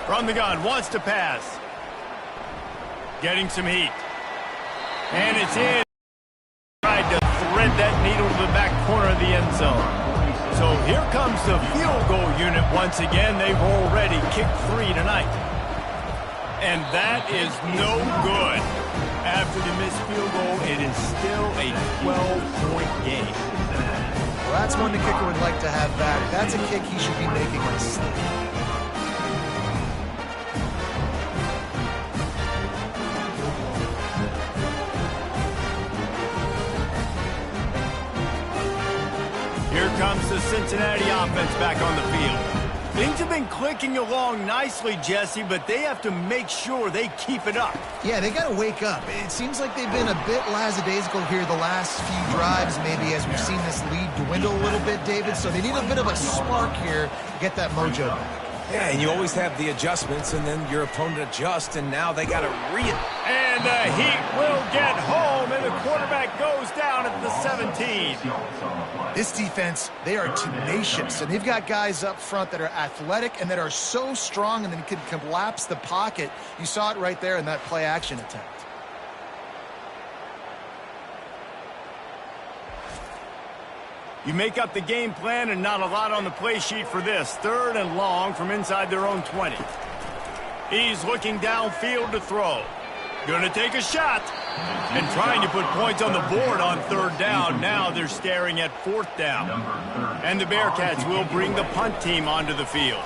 Speaker 1: From the gun, wants to pass. Getting some heat. And it's in. Tried to thread that needle to the back corner of the end zone. So here comes the field goal unit once again. They've already kicked 3 tonight. And that is no good. After the missed field goal, it is still a 12-point game.
Speaker 2: Well, that's one the kicker would like to have back. That's a kick he should be making on a slip.
Speaker 1: Here comes the Cincinnati offense back on the field. Things have been clicking along nicely, Jesse, but they have to make sure they keep it up.
Speaker 2: Yeah, they got to wake up. It seems like they've been a bit lackadaisical here the last few drives, maybe as we've seen this lead dwindle a little bit, David. So they need a bit of a spark here to get that mojo back.
Speaker 3: Yeah, and you always have the adjustments, and then your opponent adjusts, and now they got to
Speaker 1: And the Heat will get home, and the quarterback goes down at the 17.
Speaker 2: This defense, they are tenacious, and they've got guys up front that are athletic and that are so strong and then can collapse the pocket. You saw it right there in that play-action attempt.
Speaker 1: You make up the game plan and not a lot on the play sheet for this. Third and long from inside their own 20. He's looking downfield to throw. Gonna take a shot. And trying to put points on the board on 3rd down. Now they're staring at 4th down. And the Bearcats will bring the punt team onto the field.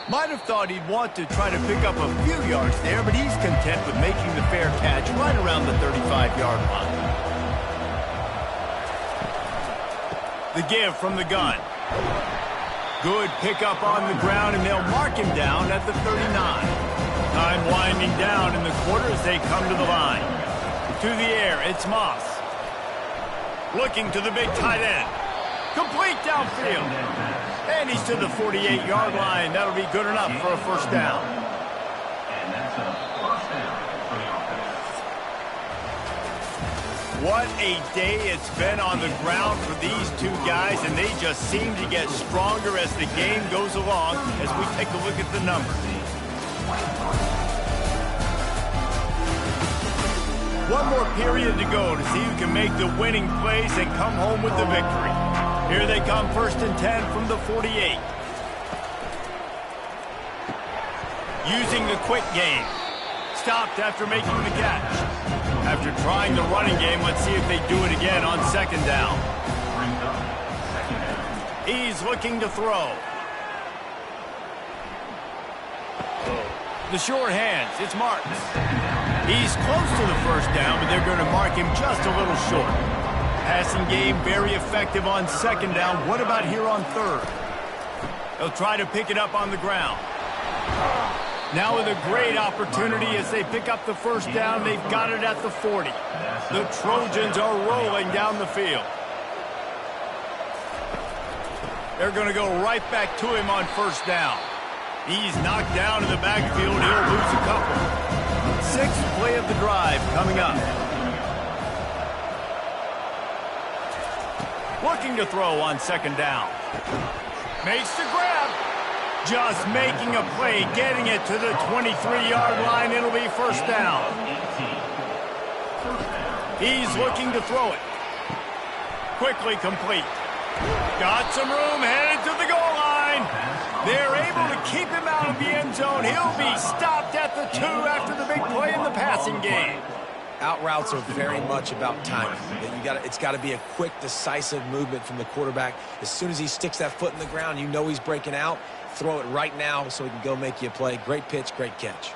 Speaker 1: Might have thought he'd want to try to pick up a few yards there, but he's content with making the fair catch right around the 35-yard line. The give from the gun. Good pickup on the ground, and they'll mark him down at the 39. Time winding down in the quarter as they come to the line. To the air, it's Moss. Looking to the big tight end. Complete downfield. And he's to the 48-yard line. That'll be good enough for a 1st down.
Speaker 5: And that's a 1st down for the offense.
Speaker 1: What a day it's been on the ground for these two guys, and they just seem to get stronger as the game goes along as we take a look at the numbers. One more period to go to see who can make the winning plays and come home with the victory. Here they come, 1st and 10 from the 48. Using the quick game. Stopped after making the catch. After trying the running game, let's see if they do it again on 2nd down. He's looking to throw. The short hands, it's Marks. He's close to the 1st down, but they're going to mark him just a little short. Passing game very effective on 2nd down. What about here on 3rd? They'll try to pick it up on the ground. Now with a great opportunity as they pick up the 1st down. They've got it at the 40. The Trojans are rolling down the field. They're going to go right back to him on 1st down. He's knocked down in the backfield. He'll lose a couple. 6th play of the drive coming up. Looking to throw on 2nd down. Makes the grab. Just making a play, getting it to the 23-yard line. It'll be 1st down. He's looking to throw it. Quickly complete. Got some room, headed to the goal line. They're able to keep him out of the end zone. He'll be stopped at the 2 after the big play in the passing game.
Speaker 3: Out routes are very much about timing. It's got to be a quick, decisive movement from the quarterback. As soon as he sticks that foot in the ground, you know he's breaking out. Throw it right now so he can go make you a play. Great pitch, great catch.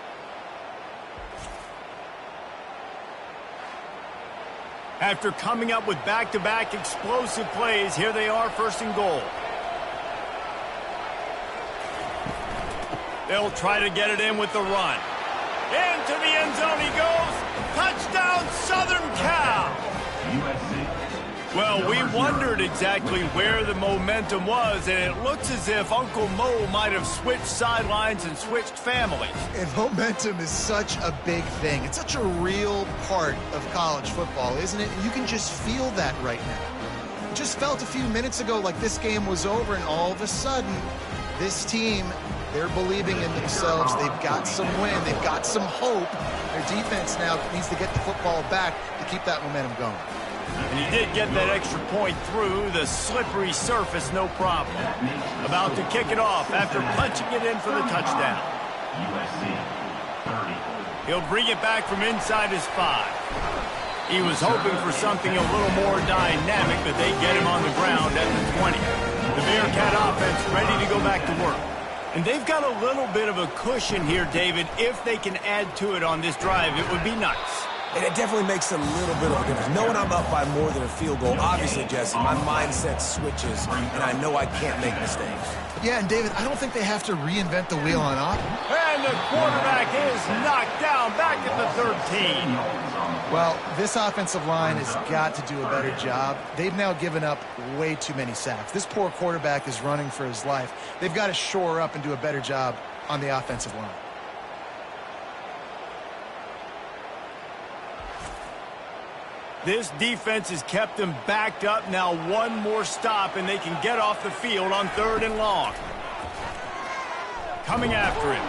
Speaker 1: After coming up with back-to-back explosive plays, here they are, 1st and goal. They'll try to get it in with the run. Into the end zone he goes. Touchdown, Southern Cal.
Speaker 5: USC.
Speaker 1: Well, we wondered exactly where the momentum was, and it looks as if Uncle Mo might have switched sidelines and switched families.
Speaker 2: And momentum is such a big thing. It's such a real part of college football, isn't it? And you can just feel that right now. It just felt a few minutes ago like this game was over, and all of a sudden, this team, they're believing in themselves. They've got some win. They've got some hope. Their defense now needs to get the football back to keep that momentum going.
Speaker 1: And he did get that extra point through the slippery surface, no problem. About to kick it off after punching it in for the touchdown.
Speaker 5: USC 30.
Speaker 1: He'll bring it back from inside his 5. He was hoping for something a little more dynamic, but they get him on the ground at the 20. The Bearcat offense ready to go back to work. And they've got a little bit of a cushion here, David. If they can add to it on this drive, it would be nice.
Speaker 3: And it definitely makes a little bit of a difference. Knowing I'm up by more than a field goal, obviously, Jesse, my mindset switches, and I know I can't make mistakes.
Speaker 2: Yeah, and David, I don't think they have to reinvent the wheel on offense.
Speaker 1: And the quarterback is knocked down back at the 13.
Speaker 2: Well, this offensive line has got to do a better job. They've now given up way too many sacks. This poor quarterback is running for his life. They've got to shore up and do a better job on the offensive line.
Speaker 1: This defense has kept them backed up. Now one more stop, and they can get off the field on 3rd and long. Coming after him.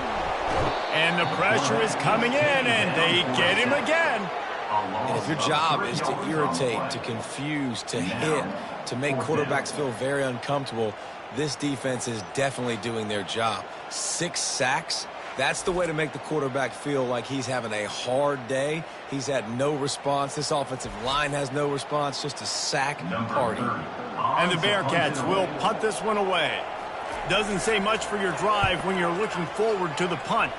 Speaker 1: And the pressure is coming in, and they get him again.
Speaker 3: And if your job is to irritate, to confuse, to hit, to make quarterbacks feel very uncomfortable, this defense is definitely doing their job. 6 sacks, That's the way to make the quarterback feel like he's having a hard day. He's had no response. This offensive line has no response, just a sack party.
Speaker 1: And the Bearcats will punt this one away. Doesn't say much for your drive when you're looking forward to the punt.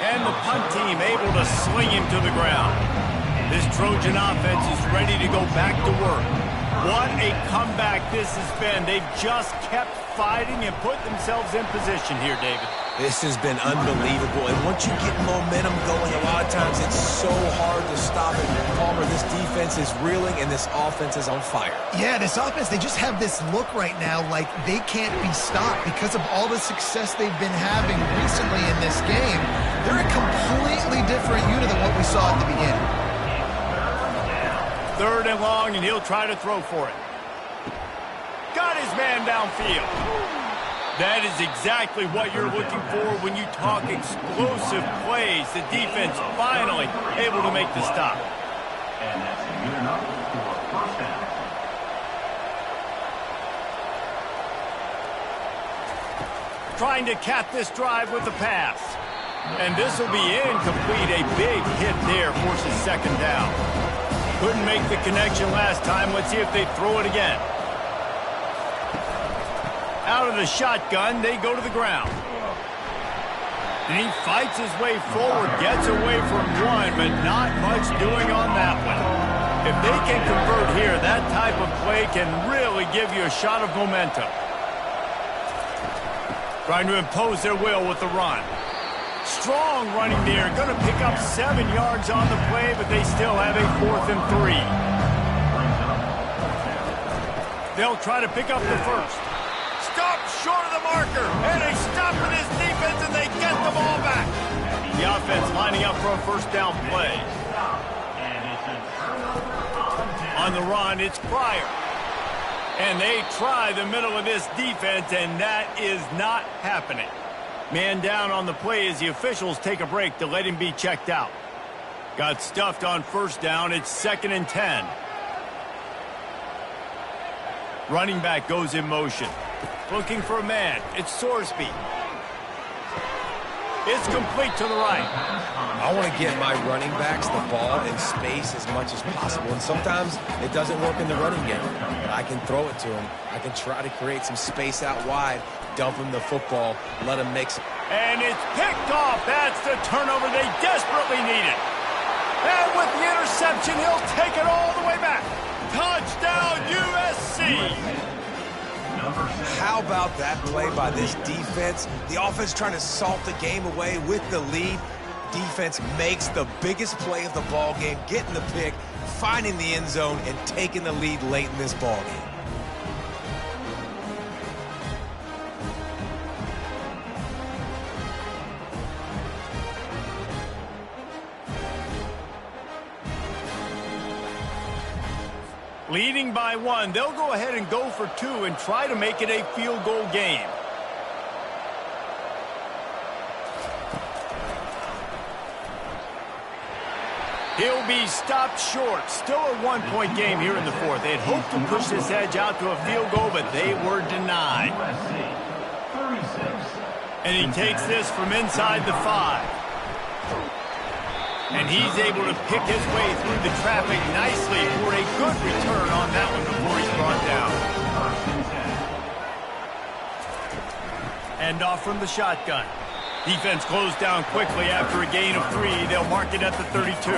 Speaker 1: And the punt team able to sling him to the ground. This Trojan offense is ready to go back to work. What a comeback this has been. They've just kept fighting and put themselves in position here, David.
Speaker 3: This has been unbelievable, and once you get momentum going, a lot of times it's so hard to stop it. Palmer, this defense is reeling, and this offense is on fire.
Speaker 2: Yeah, this offense, they just have this look right now like they can't be stopped because of all the success they've been having recently in this game. They're a completely different unit than what we saw at the beginning.
Speaker 1: 3rd and long, and he'll try to throw for it. Got his man downfield. That is exactly what you're looking for when you talk explosive plays. The defense finally able to make the stop.
Speaker 5: And that's good enough for first down.
Speaker 1: Trying to cap this drive with the pass. And this will be incomplete. A big hit there forces 2nd down. Couldn't make the connection last time. Let's see if they throw it again. Out of the shotgun, they go to the ground. And he fights his way forward, gets away from one, but not much doing on that one. If they can convert here, that type of play can really give you a shot of momentum. Trying to impose their will with the run. Strong running there, going to pick up 7 yards on the play, but they still have a 4th and 3. They'll try to pick up the first. Stop short of the marker, and they stop with his defense, and they get the ball back. The offense lining up for a 1st down play. On the run, it's Pryor. And they try the middle of this defense, and that is not happening. Man down on the play as the officials take a break to let him be checked out. Got stuffed on 1st down. It's 2nd and 10. Running back goes in motion. Looking for a man. It's Sorsby. It's complete to the right.
Speaker 3: I want to get my running backs the ball in space as much as possible, and sometimes it doesn't work in the running game. But I can throw it to him. I can try to create some space out wide, dump him the football, let him make some.
Speaker 1: And it's picked off. That's the turnover they desperately needed. And with the interception, he'll take it all the way back. Touchdown, USC!
Speaker 3: How about that play by this defense? The offense trying to salt the game away with the lead. Defense makes the biggest play of the ball game, getting the pick, finding the end zone, and taking the lead late in this ball game.
Speaker 1: Leading by 1, they'll go ahead and go for 2 and try to make it a field goal game. He'll be stopped short. Still a 1-point game here in the 4th. They'd hoped to push this edge out to a field goal, but they were denied. And he takes this from inside the 5. And he's able to pick his way through the traffic nicely for a good return on that one before he's brought down. And off from the shotgun. Defense closed down quickly after a gain of 3. They'll mark it at the 32.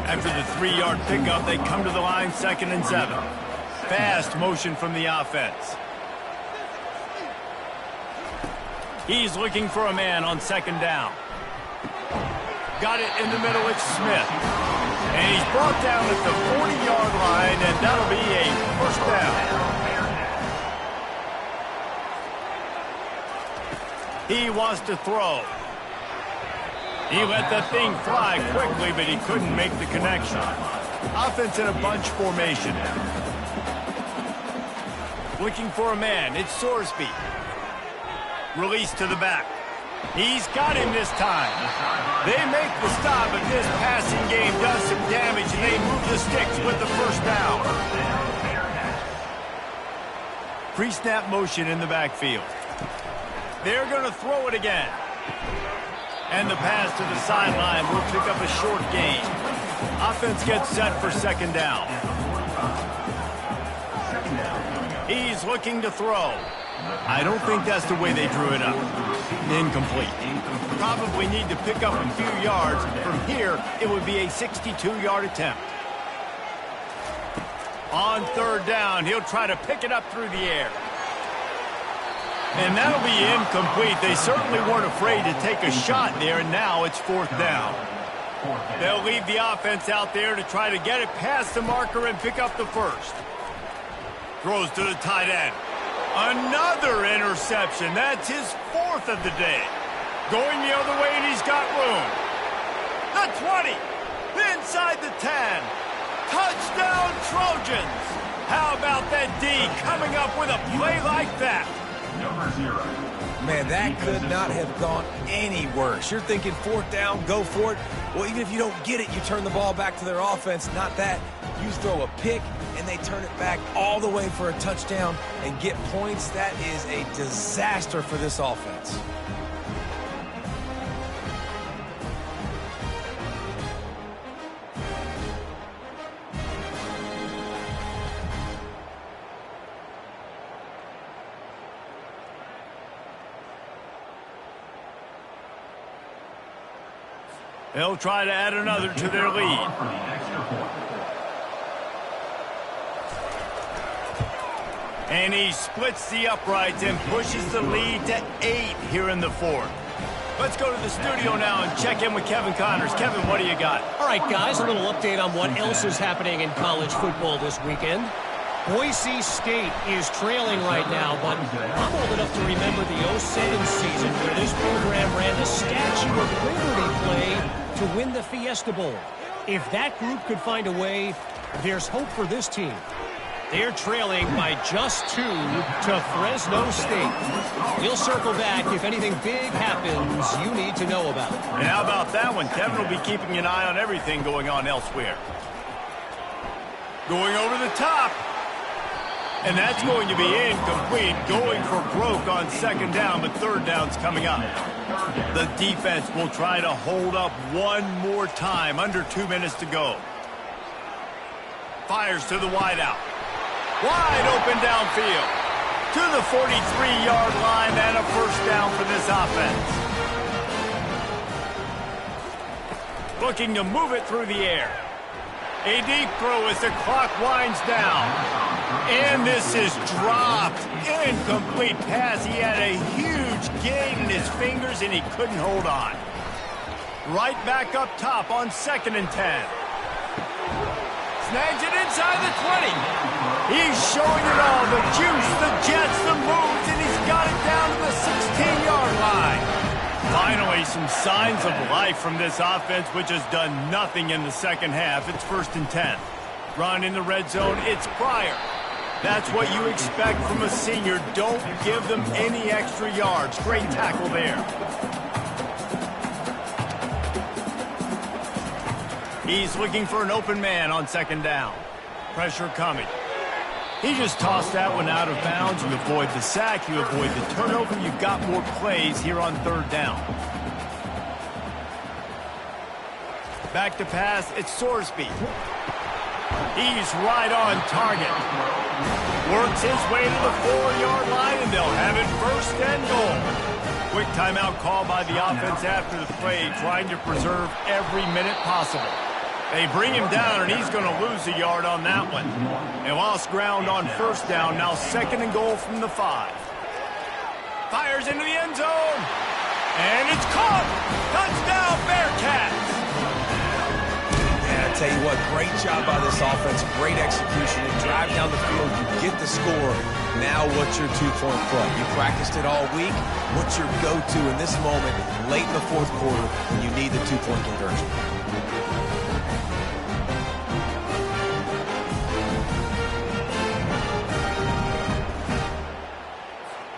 Speaker 1: After the 3-yard pickup, they come to the line 2nd and 7. Fast motion from the offense. He's looking for a man on 2nd down. Got it in the middle, it's Smith. And he's brought down at the 40-yard line, and that'll be a 1st down. He wants to throw. He let that thing fly quickly, but he couldn't make the connection. Offense in a bunch formation. Looking for a man, it's Sorsby. Release to the back. He's got him this time. They make the stop, but this passing game does some damage, and they move the sticks with the 1st down. Pre-snap motion in the backfield. They're going to throw it again. And the pass to the sideline will pick up a short gain. Offense gets set for second down. He's looking to throw. I don't think that's the way they drew it up. Incomplete. Probably need to pick up a few yards. From here, it would be a 62-yard attempt. On third down, he'll try to pick it up through the air. And that'll be incomplete. They certainly weren't afraid to take a shot there, and now it's fourth down. They'll leave the offense out there to try to get it past the marker and pick up the first. Throws to the tight end. Another interception. That's his fourth of the day. Going the other way, and he's got room. The 20. Inside the 10. Touchdown, Trojans. How about that D coming up with a play like that?
Speaker 5: Number 0.
Speaker 3: Man, that could not have gone any worse. You're thinking fourth down, go for it. Well, even if you don't get it, you turn the ball back to their offense. Not that. You throw a pick, and they turn it back all the way for a touchdown and get points. That is a disaster for this offense.
Speaker 1: They'll try to add another to their lead.
Speaker 5: For the extra point.
Speaker 1: And he splits the uprights and pushes the lead to 8 here in the fourth. Let's go to the studio now and check in with Kevin Connors. Kevin, what do you got?
Speaker 4: All right, guys, a little update on what else is happening in college football this weekend. Boise State is trailing right now, but I'm old enough to remember the 07 season where this program ran the Statue of Liberty play to win the Fiesta Bowl. If that group could find a way, there's hope for this team. They're trailing by just 2 to Fresno State. We'll circle back if anything big happens you need to know about.
Speaker 1: And how about that one? Kevin will be keeping an eye on everything going on elsewhere. Going over the top. And that's going to be incomplete. Going for broke on second down, but third down's coming up. The defense will try to hold up one more time. Under 2 minutes to go. Fires to the wideout. Wide open downfield. To the 43-yard line and a first down for this offense. Looking to move it through the air. A deep throw as the clock winds down. And this is dropped. Incomplete pass. He had a huge gain in his fingers and he couldn't hold on. Right back up top on 2nd and 10. Snags it inside the 20. He's showing it all. The juice, the jets, the moves, and he's got it down to the 16-yard line. Finally, some signs of life from this offense, which has done nothing in the second half. It's 1st and 10. Run in the red zone. It's Pryor. That's what you expect from a senior. Don't give them any extra yards. Great tackle there. He's looking for an open man on second down. Pressure coming. He just tossed that one out of bounds. You avoid the sack. You avoid the turnover. You've got more plays here on third down. Back to pass. It's Sorsby. He's right on target. Works his way to the 4-yard line, and they'll have it 1st and goal. Quick timeout call by the offense after the play, trying to preserve every minute possible. They bring him down, and he's going to lose a yard on that one. They lost ground on first down, now 2nd and goal from the 5. Fires into the end zone, and it's caught. Touchdown, Bearcats.
Speaker 3: And I tell you what, great job by this offense, great execution. You drive down the field, you get the score. Now what's your two-point play? You practiced it all week. What's your go-to in this moment, late in the fourth quarter, when you need the two-point conversion?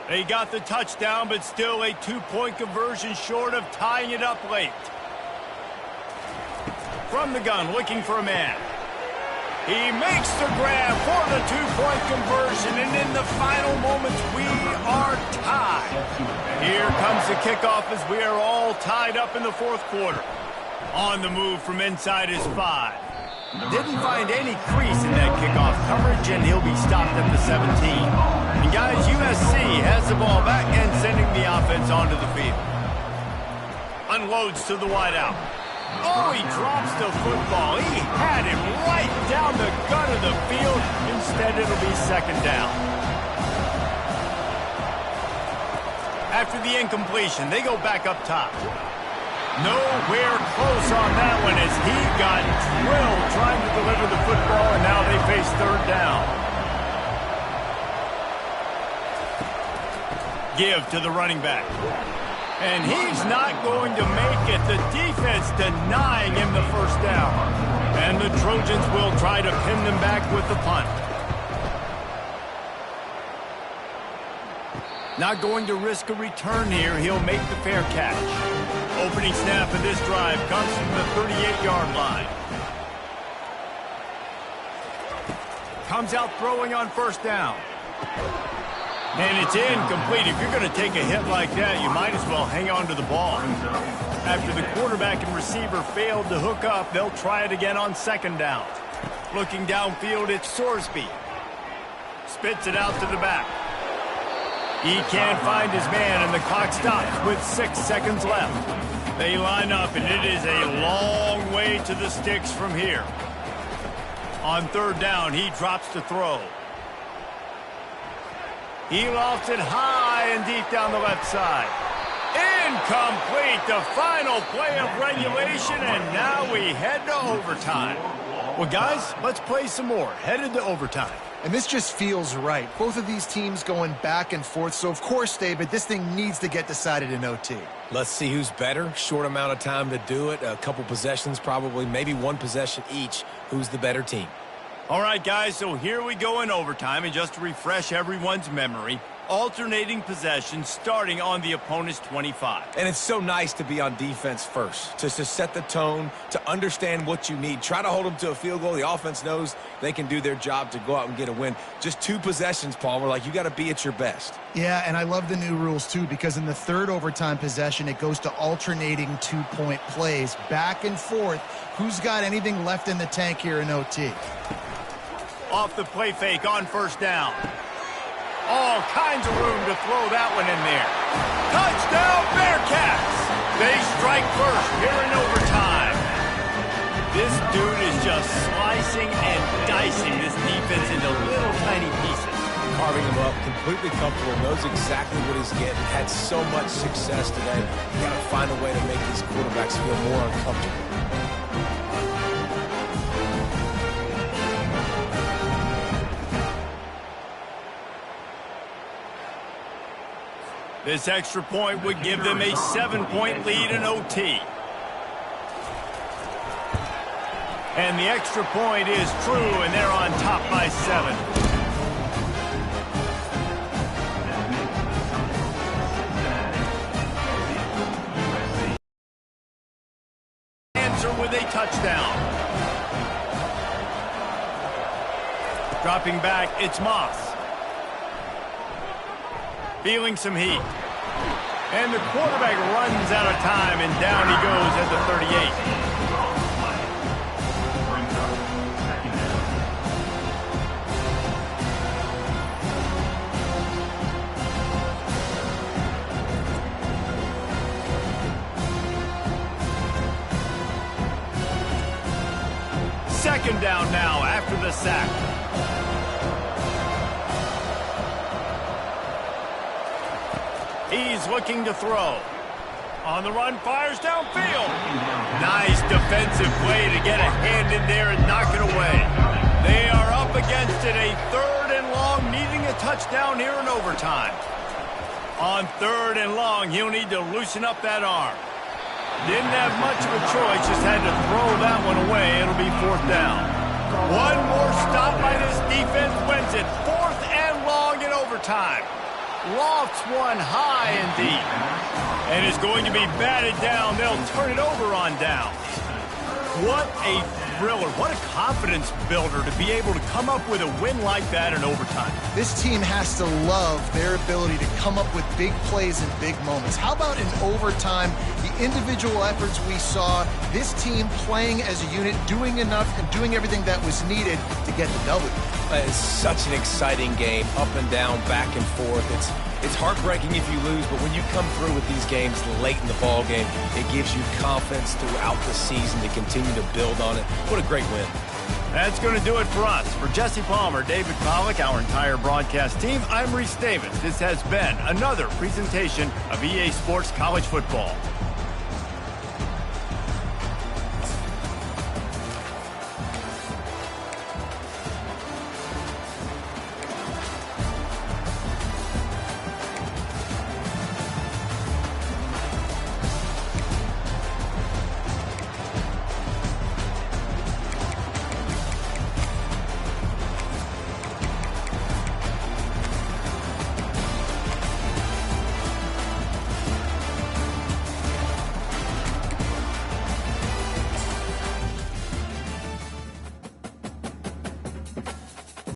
Speaker 1: They got the touchdown, but still a 2-point conversion short of tying it up late. From the gun, looking for a man. He makes the grab for the two-point conversion, and in the final moments, we are tied. Here comes the kickoff as we are all tied up in the fourth quarter. On the move from inside his 5. Didn't find any crease in that kickoff coverage, and he'll be stopped at the 17. And guys, USC has the ball back and sending the offense onto the field. Unloads to the wideout. Oh, he drops the football. He had it right down the gut of the field. Instead, it'll be second down. After the incompletion, they go back up top. Nowhere close on that one as he got drilled trying to deliver the football, and now they face third down. Give to the running back. And he's not going to make it. The defense denying him the first down. And the Trojans will try to pin them back with the punt. Not going to risk a return here. He'll make the fair catch. Opening snap of this drive comes from the 38-yard line. Comes out throwing on first down. And it's incomplete. If you're going to take a hit like that, you might as well hang on to the ball. After the quarterback and receiver failed to hook up, they'll try it again on second down. Looking downfield, it's Sorsby. Spits it out to the back. He can't find his man, and the clock stops with 6 seconds left. They line up, and it is a long way to the sticks from here. On third down, he drops to throw. He lofts it high and deep down the left side. Incomplete, the final play of regulation, and now we head to overtime. Well, guys, let's play some more. Headed to overtime.
Speaker 2: And this just feels right. Both of these teams going back and forth, so of course, David, this thing needs to get decided in OT.
Speaker 3: Let's see who's better. Short amount of time to do it. A couple possessions probably, maybe one possession each. Who's the better team?
Speaker 1: All right, guys, so here we go in overtime, and just to refresh everyone's memory, alternating possessions starting on the opponent's 25.
Speaker 3: And it's so nice to be on defense first, to set the tone, to understand what you need. Try to hold them to a field goal. The offense knows they can do their job to go out and get a win. Just 2 possessions, Palmer, like you got to be at your best.
Speaker 2: Yeah, and I love the new rules, too, because in the third overtime possession, it goes to alternating 2-point plays, back and forth. Who's got anything left in the tank here in OT?
Speaker 1: Off the play fake on first down. All kinds of room to throw that one in there. Touchdown, Bearcats! They strike first here in overtime. This dude is just slicing and dicing this defense into little tiny pieces.
Speaker 3: Carving him up, completely comfortable, knows exactly what he's getting, had so much success today. You got to find a way to make these quarterbacks feel more uncomfortable.
Speaker 1: This extra point would give them a 7-point lead in OT. And the extra point is true, and they're on top by 7. Answer with a touchdown. Dropping back, it's Moss. Feeling some heat. And the quarterback runs out of time, and down he goes at the 38. Second down now after the sack. He's looking to throw. On the run, fires downfield. Nice defensive play to get a hand in there and knock it away. They are up against it, a third and long, needing a touchdown here in overtime. On third and long, he'll need to loosen up that arm. Didn't have much of a choice, just had to throw that one away. It'll be fourth down. One more stop by this defense wins it. Fourth and long in overtime. Lofts one high and deep. And is going to be batted down. They'll turn it over on downs. What a thriller. What a confidence builder to be able to come up with a win like that in overtime.
Speaker 2: This team has to love their ability to come up with big plays and big moments. How about in overtime, the individual efforts we saw, this team playing as a unit, doing enough and doing everything that was needed to get the W.
Speaker 3: It's such an exciting game, up and down, back and forth. It's heartbreaking if you lose, but when you come through with these games late in the ball game, it gives you confidence throughout the season to continue to build on it. What a great win.
Speaker 1: That's going to do it for us. For Jesse Palmer, David Pollack, our entire broadcast team, I'm Reese Davis. This has been another presentation of EA Sports College Football.